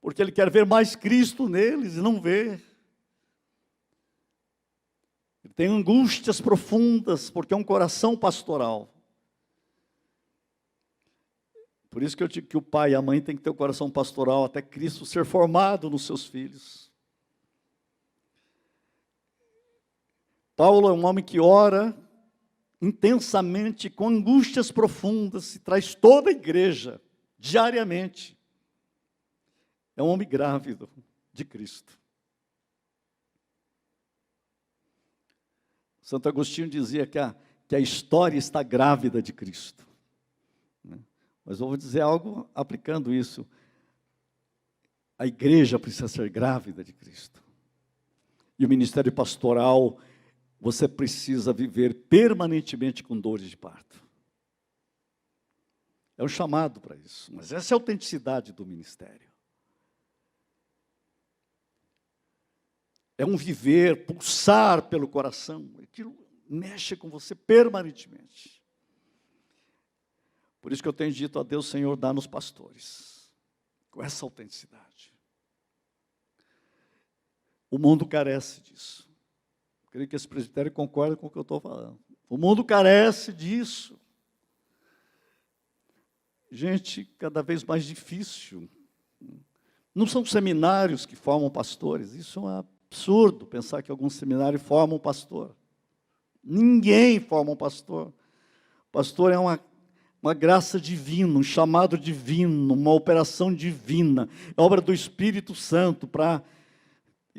porque ele quer ver mais Cristo neles e não vê. Ele tem angústias profundas, porque é um coração pastoral. Por isso que eu digo que o pai e a mãe têm que ter o coração pastoral até Cristo ser formado nos seus filhos. Paulo é um homem que ora intensamente, com angústias profundas, e traz toda a igreja, diariamente. É um homem grávido de Cristo. Santo Agostinho dizia que a história está grávida de Cristo. Mas eu vou dizer algo aplicando isso. A igreja precisa ser grávida de Cristo. E o ministério pastoral, você precisa viver permanentemente com dores de parto. É um chamado para isso. Mas essa é a autenticidade do ministério. É um viver, pulsar pelo coração. Aquilo mexe com você permanentemente. Por isso que eu tenho dito a Deus, Senhor, dá-nos pastores, com essa autenticidade. O mundo carece disso. Eu creio que esse presbitério concorda com o que eu estou falando. O mundo carece disso. Gente, cada vez mais difícil. Não são seminários que formam pastores. Isso é um absurdo, pensar que algum seminário forma um pastor. Ninguém forma um pastor. Pastor é uma graça divina, um chamado divino, uma operação divina, obra do Espírito Santo para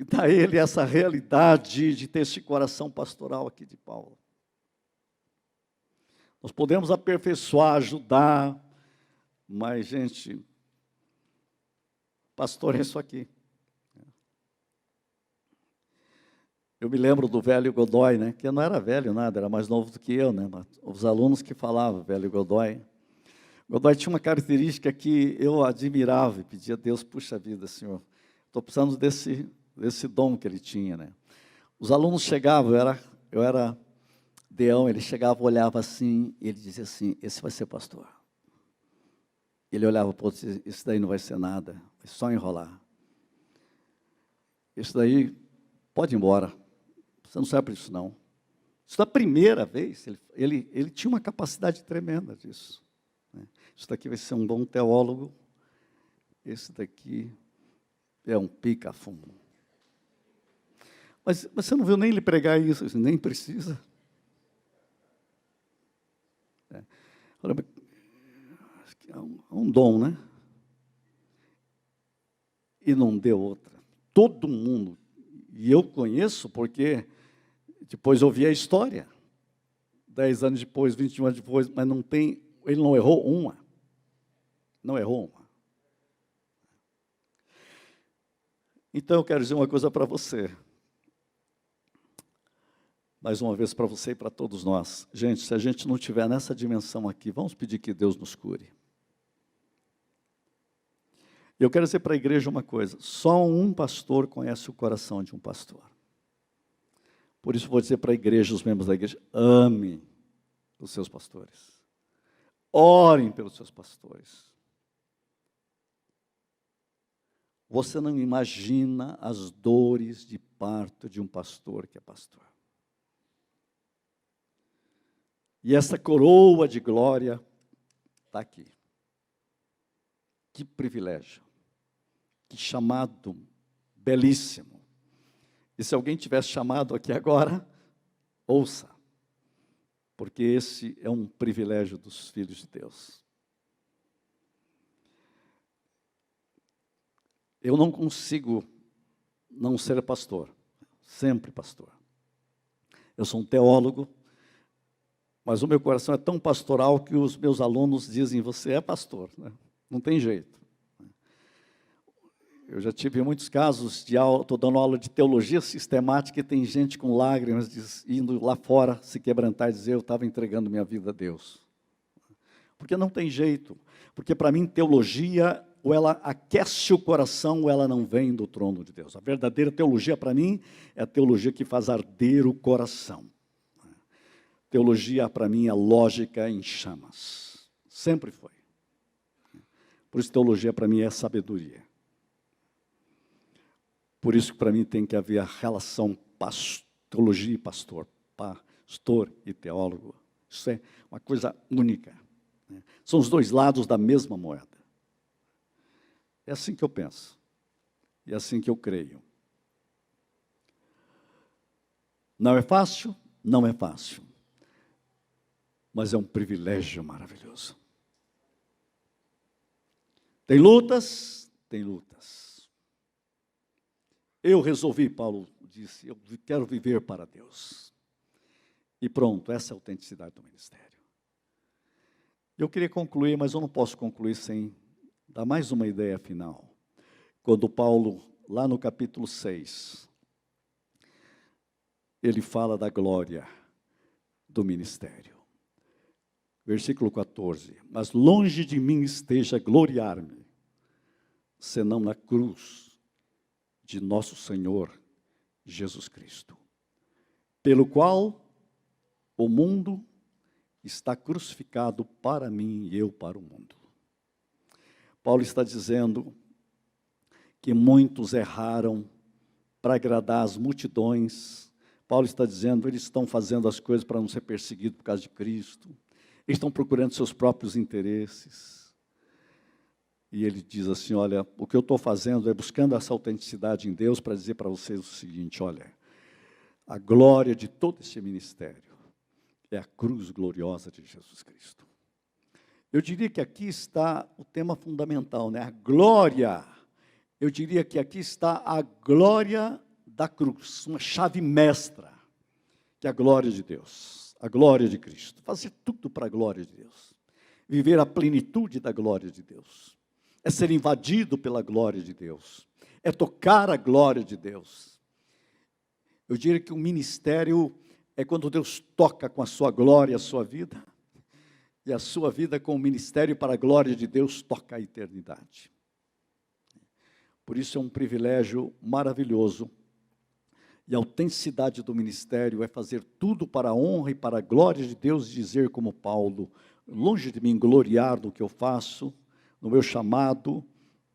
dar a ele essa realidade de ter esse coração pastoral aqui de Paulo. Nós podemos aperfeiçoar, ajudar, mas, gente, pastor é isso aqui. Eu me lembro do velho Godoy, né? Que não era velho nada, era mais novo do que eu, né? Mas os alunos que falavam, velho Godoy. Godoy tinha uma característica que eu admirava e pedia a Deus, puxa vida, Senhor, estou precisando desse dom que ele tinha, né? Os alunos chegavam, eu era deão, ele chegava, olhava assim, e ele dizia assim, esse vai ser pastor. Ele olhava para o outro e dizia, isso daí não vai ser nada, vai só enrolar. Isso daí, pode ir embora. Você não serve para isso, não. Isso da primeira vez, ele tinha uma capacidade tremenda disso. Né? Isso daqui vai ser um bom teólogo, esse daqui é um pica-fumo. Mas você não viu nem ele pregar isso, nem precisa. É um dom, né? E não deu outra. Todo mundo, e eu conheço porque depois eu vi a história, 10 anos depois, 21 anos depois, mas ele não errou uma. Não errou uma. Então eu quero dizer uma coisa para você. Mais uma vez para você e para todos nós. Gente, se a gente não estiver nessa dimensão aqui, vamos pedir que Deus nos cure. Eu quero dizer para a igreja uma coisa, só um pastor conhece o coração de um pastor. Por isso vou dizer para a igreja, os membros da igreja, amem os seus pastores. Orem pelos seus pastores. Você não imagina as dores de parto de um pastor que é pastor. E essa coroa de glória está aqui. Que privilégio. Que chamado belíssimo. E se alguém tivesse chamado aqui agora, ouça. Porque esse é um privilégio dos filhos de Deus. Eu não consigo não ser pastor. Sempre pastor. Eu sou um teólogo, mas o meu coração é tão pastoral que os meus alunos dizem, você é pastor, né? Não tem jeito. Eu já tive muitos casos de aula, estou dando aula de teologia sistemática e tem gente com lágrimas indo lá fora se quebrantar e dizer, eu estava entregando minha vida a Deus. Porque não tem jeito. Porque para mim teologia, ou ela aquece o coração, ou ela não vem do trono de Deus. A verdadeira teologia para mim é a teologia que faz arder o coração. Teologia, para mim, é lógica em chamas. Sempre foi. Por isso, teologia, para mim, é sabedoria. Por isso, para mim, tem que haver a relação teologia e pastor. Pastor e teólogo. Isso é uma coisa única. São os dois lados da mesma moeda. É assim que eu penso. É assim que eu creio. Não é fácil? Não é fácil. Mas é um privilégio maravilhoso. Tem lutas? Tem lutas. Eu resolvi, Paulo disse, eu quero viver para Deus. E pronto, essa é a autenticidade do ministério. Eu queria concluir, mas eu não posso concluir sem dar mais uma ideia final. Quando Paulo, lá no capítulo 6, ele fala da glória do ministério. Versículo 14. Mas longe de mim esteja gloriar-me, senão na cruz de nosso Senhor Jesus Cristo, pelo qual o mundo está crucificado para mim e eu para o mundo. Paulo está dizendo que muitos erraram para agradar as multidões. Paulo está dizendo, eles estão fazendo as coisas para não ser perseguidos por causa de Cristo. Eles estão procurando seus próprios interesses. E ele diz assim, olha, o que eu estou fazendo é buscando essa autenticidade em Deus para dizer para vocês o seguinte, olha, a glória de todo esse ministério é a cruz gloriosa de Jesus Cristo. Eu diria que aqui está o tema fundamental, né? A glória. Eu diria que aqui está a glória da cruz, uma chave mestra, que é a glória de Deus, a glória de Cristo. Fazer tudo para a glória de Deus. Viver a plenitude da glória de Deus. É ser invadido pela glória de Deus. É tocar a glória de Deus. Eu diria que o ministério é quando Deus toca com a sua glória a sua vida, e a sua vida com o ministério para a glória de Deus toca a eternidade. Por isso é um privilégio maravilhoso, e a autenticidade do ministério é fazer tudo para a honra e para a glória de Deus, e dizer como Paulo, longe de mim gloriar no que eu faço, no meu chamado,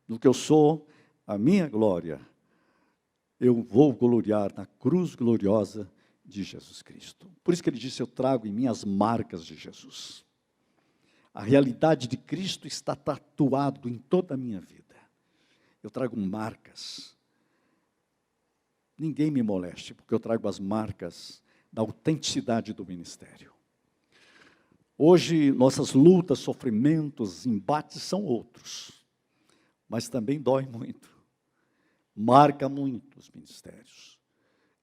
no que eu sou, a minha glória, eu vou gloriar na cruz gloriosa de Jesus Cristo. Por isso que ele disse, eu trago em mim as marcas de Jesus. A realidade de Cristo está tatuado em toda a minha vida. Eu trago marcas. Ninguém me moleste, porque eu trago as marcas da autenticidade do ministério. Hoje, nossas lutas, sofrimentos, embates são outros, mas também dói muito, marca muito os ministérios.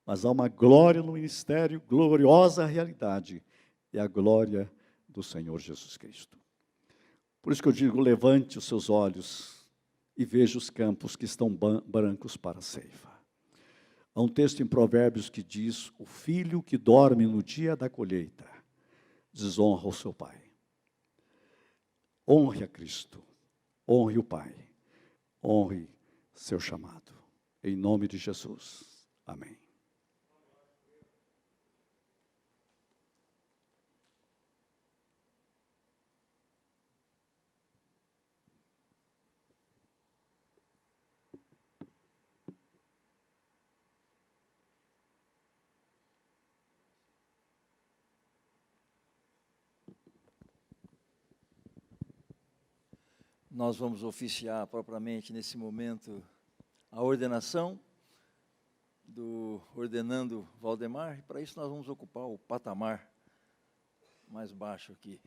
Mas há uma glória no ministério, gloriosa realidade, é a glória do Senhor Jesus Cristo. Por isso que eu digo, levante os seus olhos e veja os campos que estão brancos para a ceifa. Há um texto em Provérbios que diz, o filho que dorme no dia da colheita, desonra o seu pai. Honre a Cristo, honre o Pai, honre seu chamado. Em nome de Jesus. Amém. Nós vamos oficiar propriamente nesse momento a ordenação do ordenando Valdemar, e para isso nós vamos ocupar o patamar mais baixo aqui.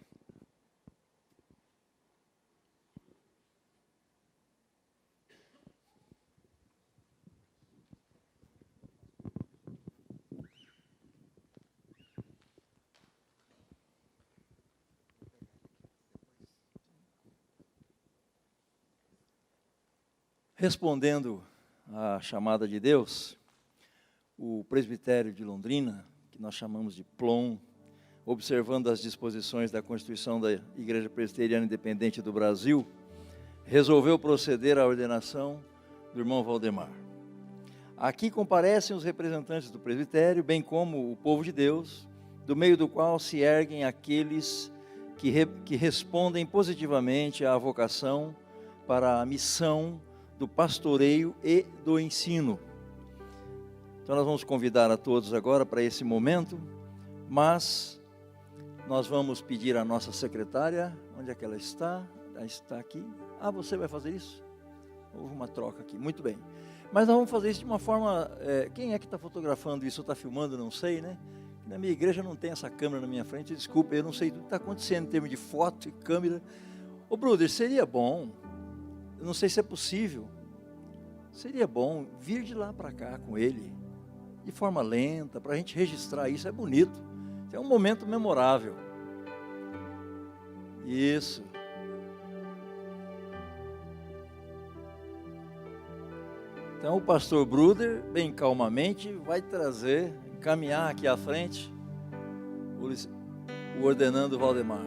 Respondendo à chamada de Deus, o presbitério de Londrina, que nós chamamos de PLOM, observando as disposições da Constituição da Igreja Presbiteriana Independente do Brasil, resolveu proceder à ordenação do irmão Valdemar. Aqui comparecem os representantes do presbitério, bem como o povo de Deus, do meio do qual se erguem aqueles que respondem positivamente à vocação para a missão do pastoreio e do ensino. Então nós vamos convidar a todos agora para esse momento, mas nós vamos pedir à nossa secretária, onde é que ela está? Ela está aqui. Ah, você vai fazer isso? Houve uma troca aqui, muito bem. Mas nós vamos fazer isso de uma forma, quem é que está fotografando isso, ou está filmando, não sei, né? Na minha igreja não tem essa câmera na minha frente, desculpa, eu não sei tudo que está acontecendo em termos de foto e câmera. Ô, brother, seria bom, eu não sei se é possível, seria bom vir de lá para cá com ele, de forma lenta, para a gente registrar isso, é bonito, é um momento memorável. Isso. Então o pastor Bruder, bem calmamente, vai trazer, caminhar aqui à frente, o ordenando Valdemar.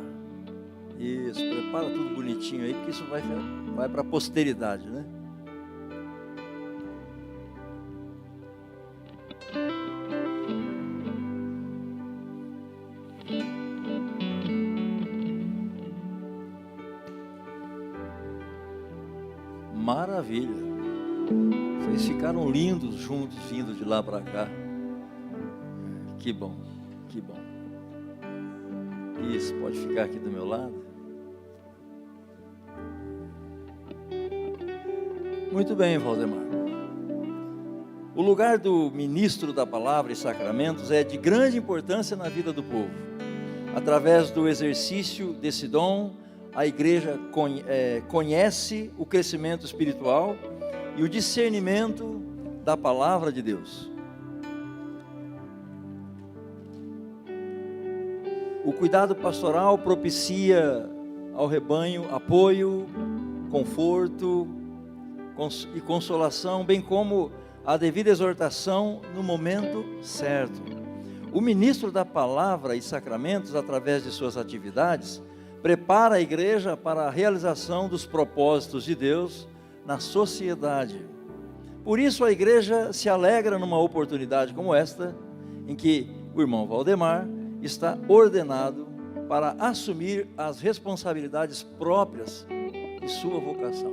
Isso, prepara tudo bonitinho aí, porque isso vai para a posteridade, né? Maravilha. Vocês ficaram lindos juntos, vindo de lá para cá. Que bom, que bom. Isso, pode ficar aqui do meu lado. Muito bem, Valdemar. O lugar do ministro da palavra e sacramentos é de grande importância na vida do povo. Através do exercício desse dom, a igreja conhece o crescimento espiritual e o discernimento da palavra de Deus. O cuidado pastoral propicia ao rebanho apoio, conforto e consolação, bem como a devida exortação no momento certo. O ministro da palavra e sacramentos, através de suas atividades, prepara a igreja para a realização dos propósitos de Deus na sociedade. Por isso a igreja se alegra numa oportunidade como esta, em que o irmão Valdemar está ordenado para assumir as responsabilidades próprias de sua vocação.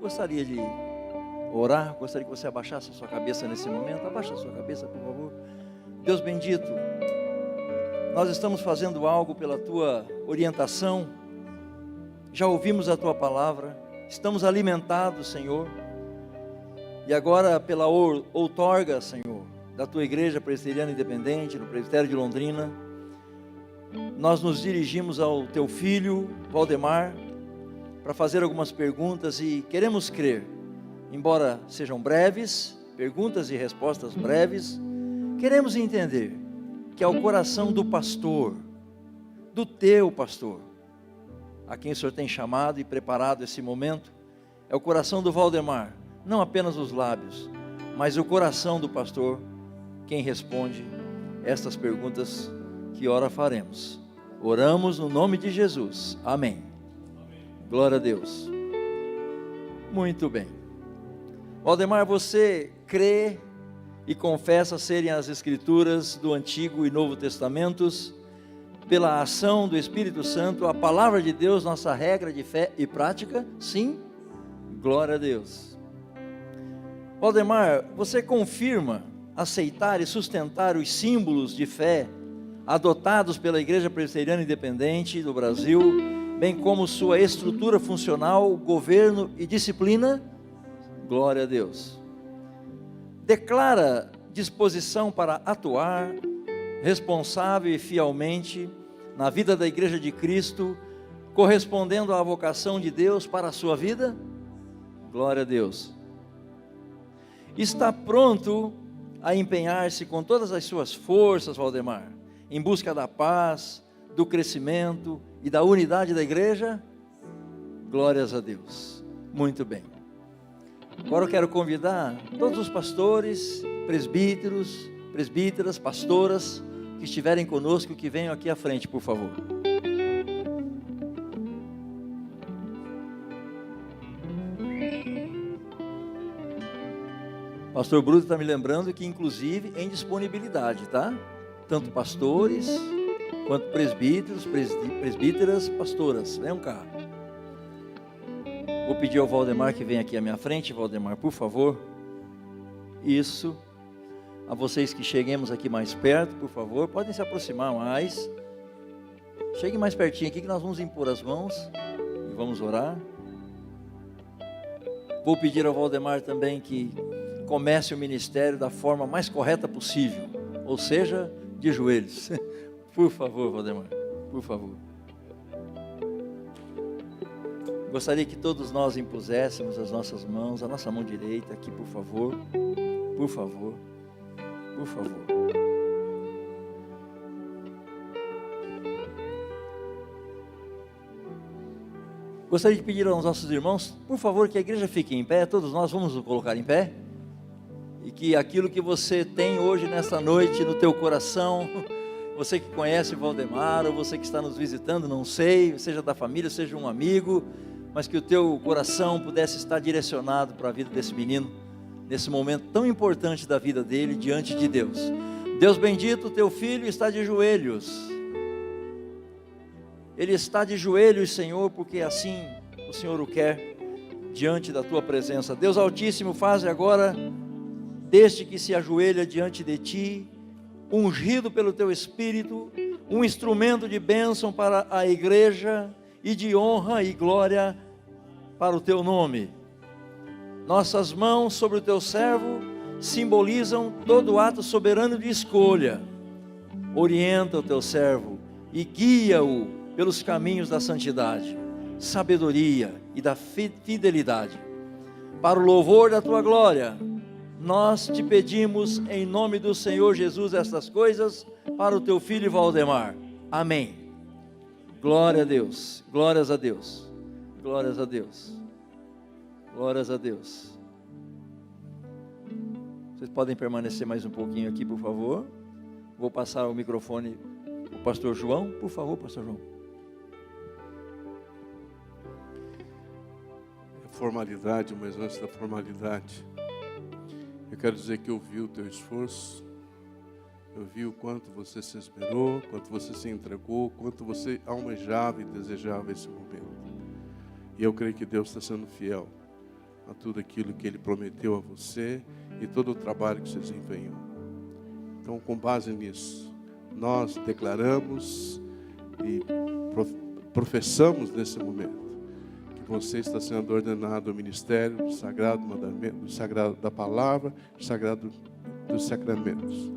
Gostaria de orar, gostaria que você abaixasse a sua cabeça nesse momento. Abaixa a sua cabeça, por favor. Deus bendito, nós estamos fazendo algo pela tua orientação, já ouvimos a tua palavra, estamos alimentados, Senhor, e agora pela outorga, Senhor, da tua igreja presbiteriana independente, no presbitério de Londrina, nós nos dirigimos ao teu filho, Valdemar, para fazer algumas perguntas e queremos crer, embora sejam breves, perguntas e respostas breves, queremos entender que é o coração do pastor, do teu pastor, a quem o Senhor tem chamado e preparado esse momento, é o coração do Valdemar, não apenas os lábios, mas o coração do pastor, quem responde estas perguntas que ora faremos. Oramos no nome de Jesus, amém. Glória a Deus. Muito bem. Valdemar, você crê e confessa serem as Escrituras do Antigo e Novo Testamentos, pela ação do Espírito Santo, a palavra de Deus, nossa regra de fé e prática? Sim? Glória a Deus. Valdemar, você confirma aceitar e sustentar os símbolos de fé adotados pela Igreja Presbiteriana Independente do Brasil, bem como sua estrutura funcional, governo e disciplina? Glória a Deus. Declara disposição para atuar responsável e fielmente na vida da Igreja de Cristo, correspondendo à vocação de Deus para a sua vida? Glória a Deus. Está pronto a empenhar-se com todas as suas forças, Valdemar, em busca da paz, do crescimento e da unidade da igreja? Glórias a Deus. Muito bem. Agora eu quero convidar todos os pastores, presbíteros, presbíteras, pastoras que estiverem conosco, que venham aqui à frente, por favor. Pastor Bruto está me lembrando que, inclusive, em disponibilidade, tá? Tanto pastores, quanto presbíteros, presbíteras, pastoras. Venham cá. Vou pedir ao Valdemar que venha aqui à minha frente. Valdemar, por favor. Isso. A vocês que cheguemos aqui mais perto, por favor, podem se aproximar mais. Cheguem mais pertinho aqui que nós vamos impor as mãos e vamos orar. Vou pedir ao Valdemar também que comece o ministério da forma mais correta possível, ou seja, de joelhos. Por favor, Valdemar, por favor. Gostaria que todos nós impuséssemos as nossas mãos, a nossa mão direita aqui, por favor. Por favor. Por favor. Gostaria de pedir aos nossos irmãos, por favor, que a igreja fique em pé. Todos nós vamos nos colocar em pé. E que aquilo que você tem hoje, nesta noite, no teu coração, você que conhece Valdemar, ou você que está nos visitando, não sei, seja da família, seja um amigo, mas que o teu coração pudesse estar direcionado para a vida desse menino, nesse momento tão importante da vida dele, diante de Deus. Deus bendito, teu filho está de joelhos. Ele está de joelhos, Senhor, porque assim o Senhor o quer diante da tua presença. Deus Altíssimo, faze agora deste que se ajoelha diante de ti, ungido pelo teu Espírito, um instrumento de bênção para a igreja e de honra e glória para o teu nome. Nossas mãos sobre o teu servo simbolizam todo o ato soberano de escolha. Orienta o teu servo e guia-o pelos caminhos da santidade, sabedoria e da fidelidade. Para o louvor da tua glória, nós te pedimos em nome do Senhor Jesus estas coisas para o teu filho Valdemar. Amém. Glória a Deus, glórias a Deus, glórias a Deus, glórias a Deus. Vocês podem permanecer mais um pouquinho aqui, por favor. Vou passar o microfone para o pastor João. Por favor, pastor João. Formalidade, mas antes da formalidade, eu quero dizer que eu vi o teu esforço, eu vi o quanto você se esmerou, quanto você se entregou, quanto você almejava e desejava esse momento. E eu creio que Deus está sendo fiel a tudo aquilo que Ele prometeu a você e todo o trabalho que você desempenhou. Então, com base nisso, nós declaramos e professamos nesse momento que você está sendo ordenado ao ministério do Sagrado Mandamento, do Sagrado da Palavra, do Sagrado dos Sacramentos.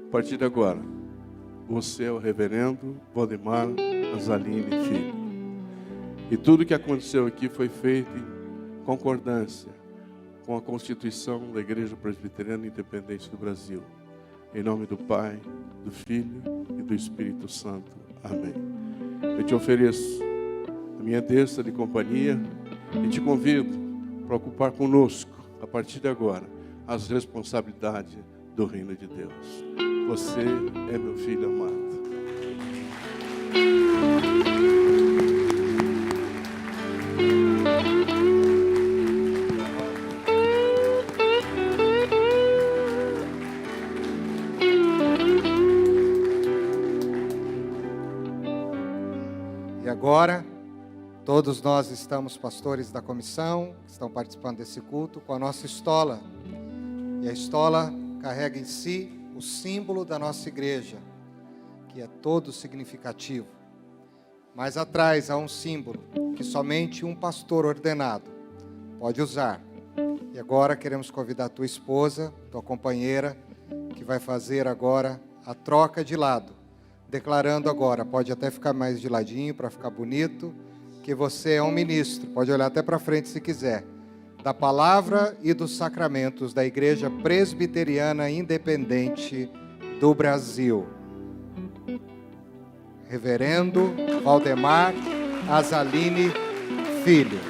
A partir de agora, você é o reverendo Valdemar Azaline Filho. E tudo que aconteceu aqui foi feito em concordância com a Constituição da Igreja Presbiteriana Independente do Brasil. Em nome do Pai, do Filho e do Espírito Santo. Amém. Eu te ofereço a minha destra de companhia e te convido para ocupar conosco, a partir de agora, as responsabilidades do reino de Deus. Você é meu filho amado. E agora, todos nós estamos pastores da comissão, que estão participando desse culto, com a nossa estola. E a estola carrega em si o símbolo da nossa igreja, que é todo significativo. Mas atrás há um símbolo que somente um pastor ordenado pode usar. E agora queremos convidar a tua esposa, tua companheira, que vai fazer agora a troca de lado, declarando agora, pode até ficar mais de ladinho para ficar bonito, que você é um ministro, pode olhar até para frente se quiser, da palavra e dos sacramentos da Igreja Presbiteriana Independente do Brasil. Reverendo Valdemar Azaline Filho.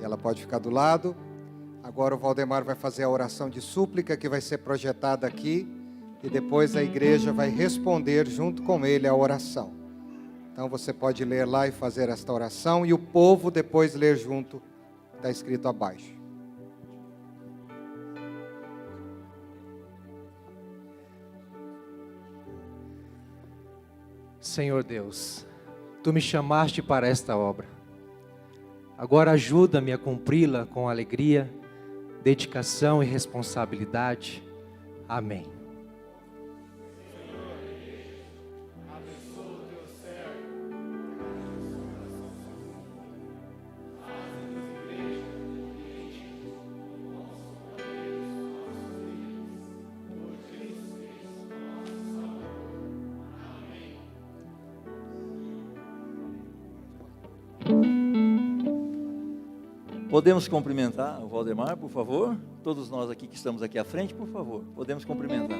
E ela pode ficar do lado. Agora o Valdemar vai fazer a oração de súplica que vai ser projetada aqui e depois a igreja vai responder junto com ele a oração. Então você pode ler lá e fazer esta oração e o povo depois ler junto, está escrito abaixo. Senhor Deus, Tu me chamaste para esta obra. Agora ajuda-me a cumpri-la com alegria, dedicação e responsabilidade. Amém. Podemos cumprimentar o Valdemar, por favor? Todos nós aqui que estamos aqui à frente, por favor, podemos cumprimentar.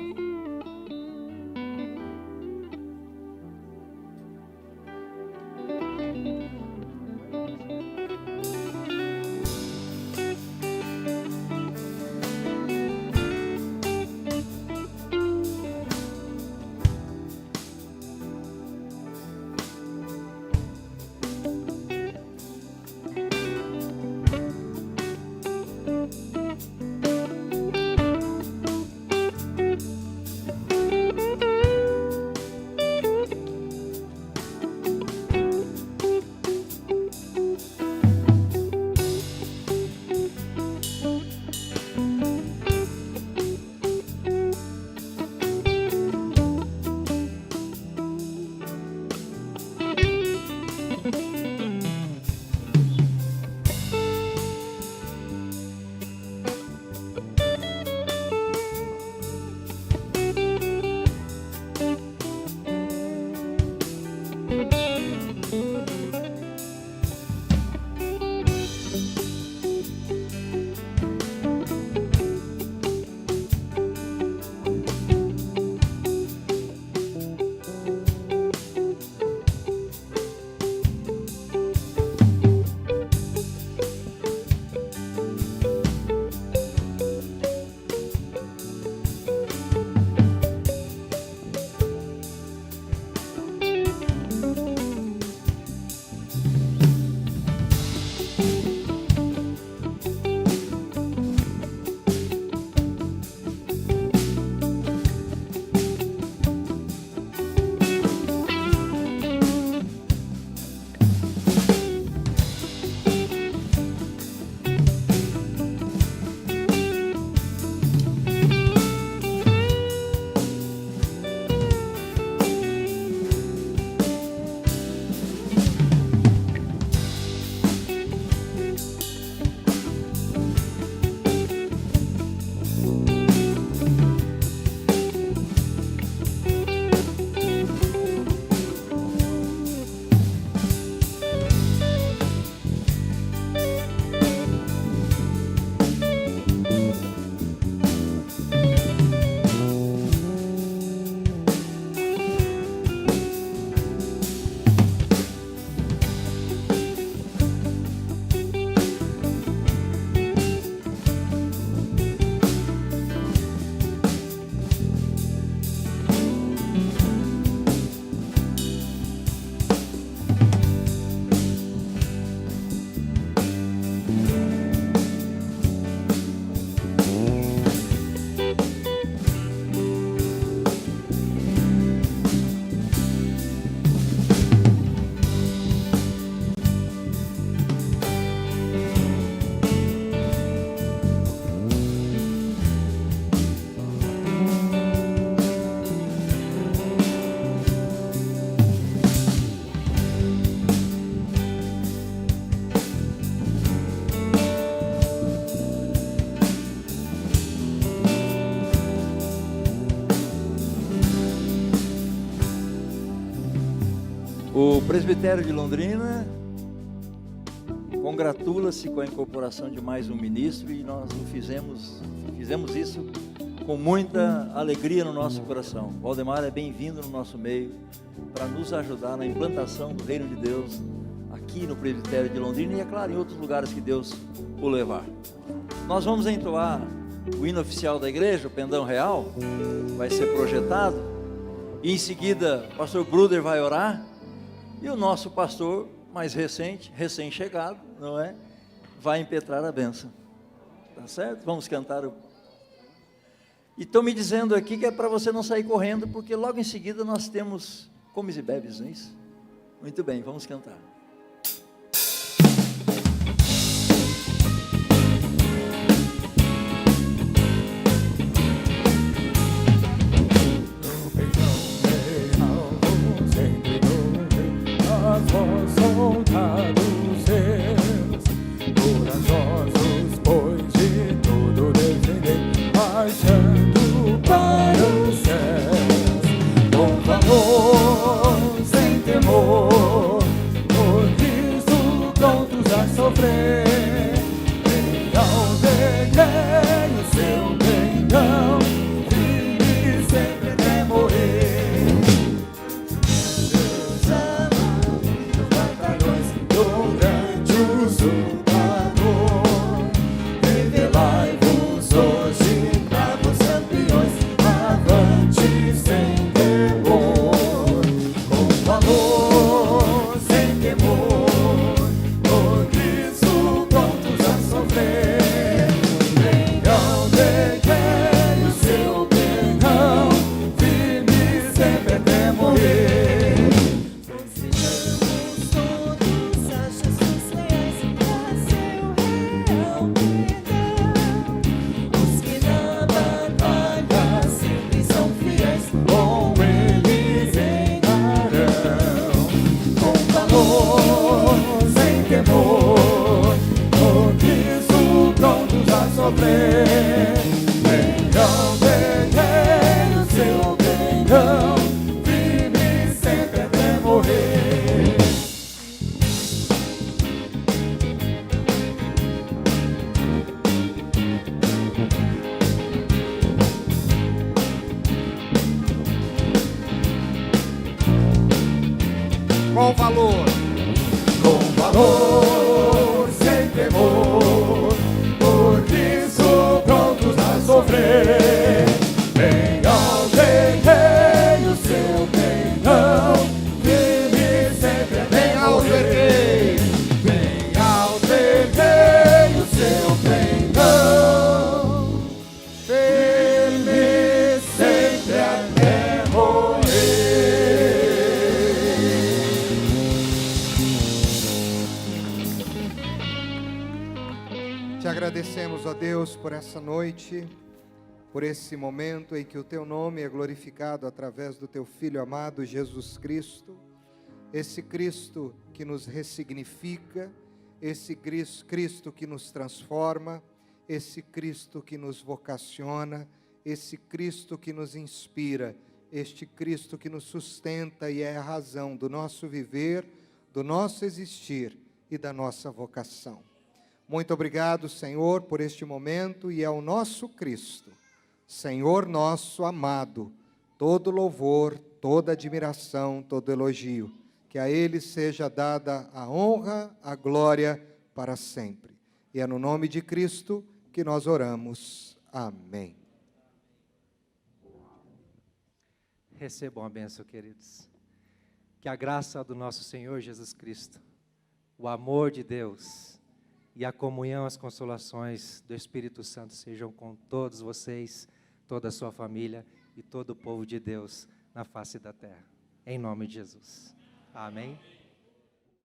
O presbitério de Londrina congratula-se com a incorporação de mais um ministro e nós fizemos isso com muita alegria no nosso coração. Valdemar é bem-vindo no nosso meio para nos ajudar na implantação do reino de Deus aqui no presbitério de Londrina e, é claro, em outros lugares que Deus o levar. Nós vamos entoar o hino oficial da igreja, o Pendão Real, vai ser projetado, e em seguida o pastor Bruder vai orar, e o nosso pastor mais recém-chegado, não é? Vai impetrar a bênção. Tá certo? Vamos cantar o... E estão me dizendo aqui que é para você não sair correndo, porque logo em seguida nós temos comes e bebes, não é isso? Muito bem, vamos cantar. Com valor. Com valor, sem temor, por isso prontos a sofrer. Venha ao rei, o seu penhão, firme sempre até morrer. Venha ao rei, o seu penhão, firme sempre até morrer. Te agradecemos, ó Deus, por essa noite, por esse momento em que o Teu nome é glorificado através do Teu Filho amado, Jesus Cristo, esse Cristo que nos ressignifica, esse Cristo que nos transforma, esse Cristo que nos vocaciona, esse Cristo que nos inspira, este Cristo que nos sustenta e é a razão do nosso viver, do nosso existir e da nossa vocação. Muito obrigado, Senhor, por este momento e ao nosso Cristo, Senhor nosso amado, todo louvor, toda admiração, todo elogio, que a Ele seja dada a honra, a glória para sempre. E é no nome de Cristo que nós oramos. Amém. Recebam a bênção, queridos. Que a graça do nosso Senhor Jesus Cristo, o amor de Deus e a comunhão, as consolações do Espírito Santo sejam com todos vocês, toda a sua família e todo o povo de Deus na face da terra. Em nome de Jesus. Amém.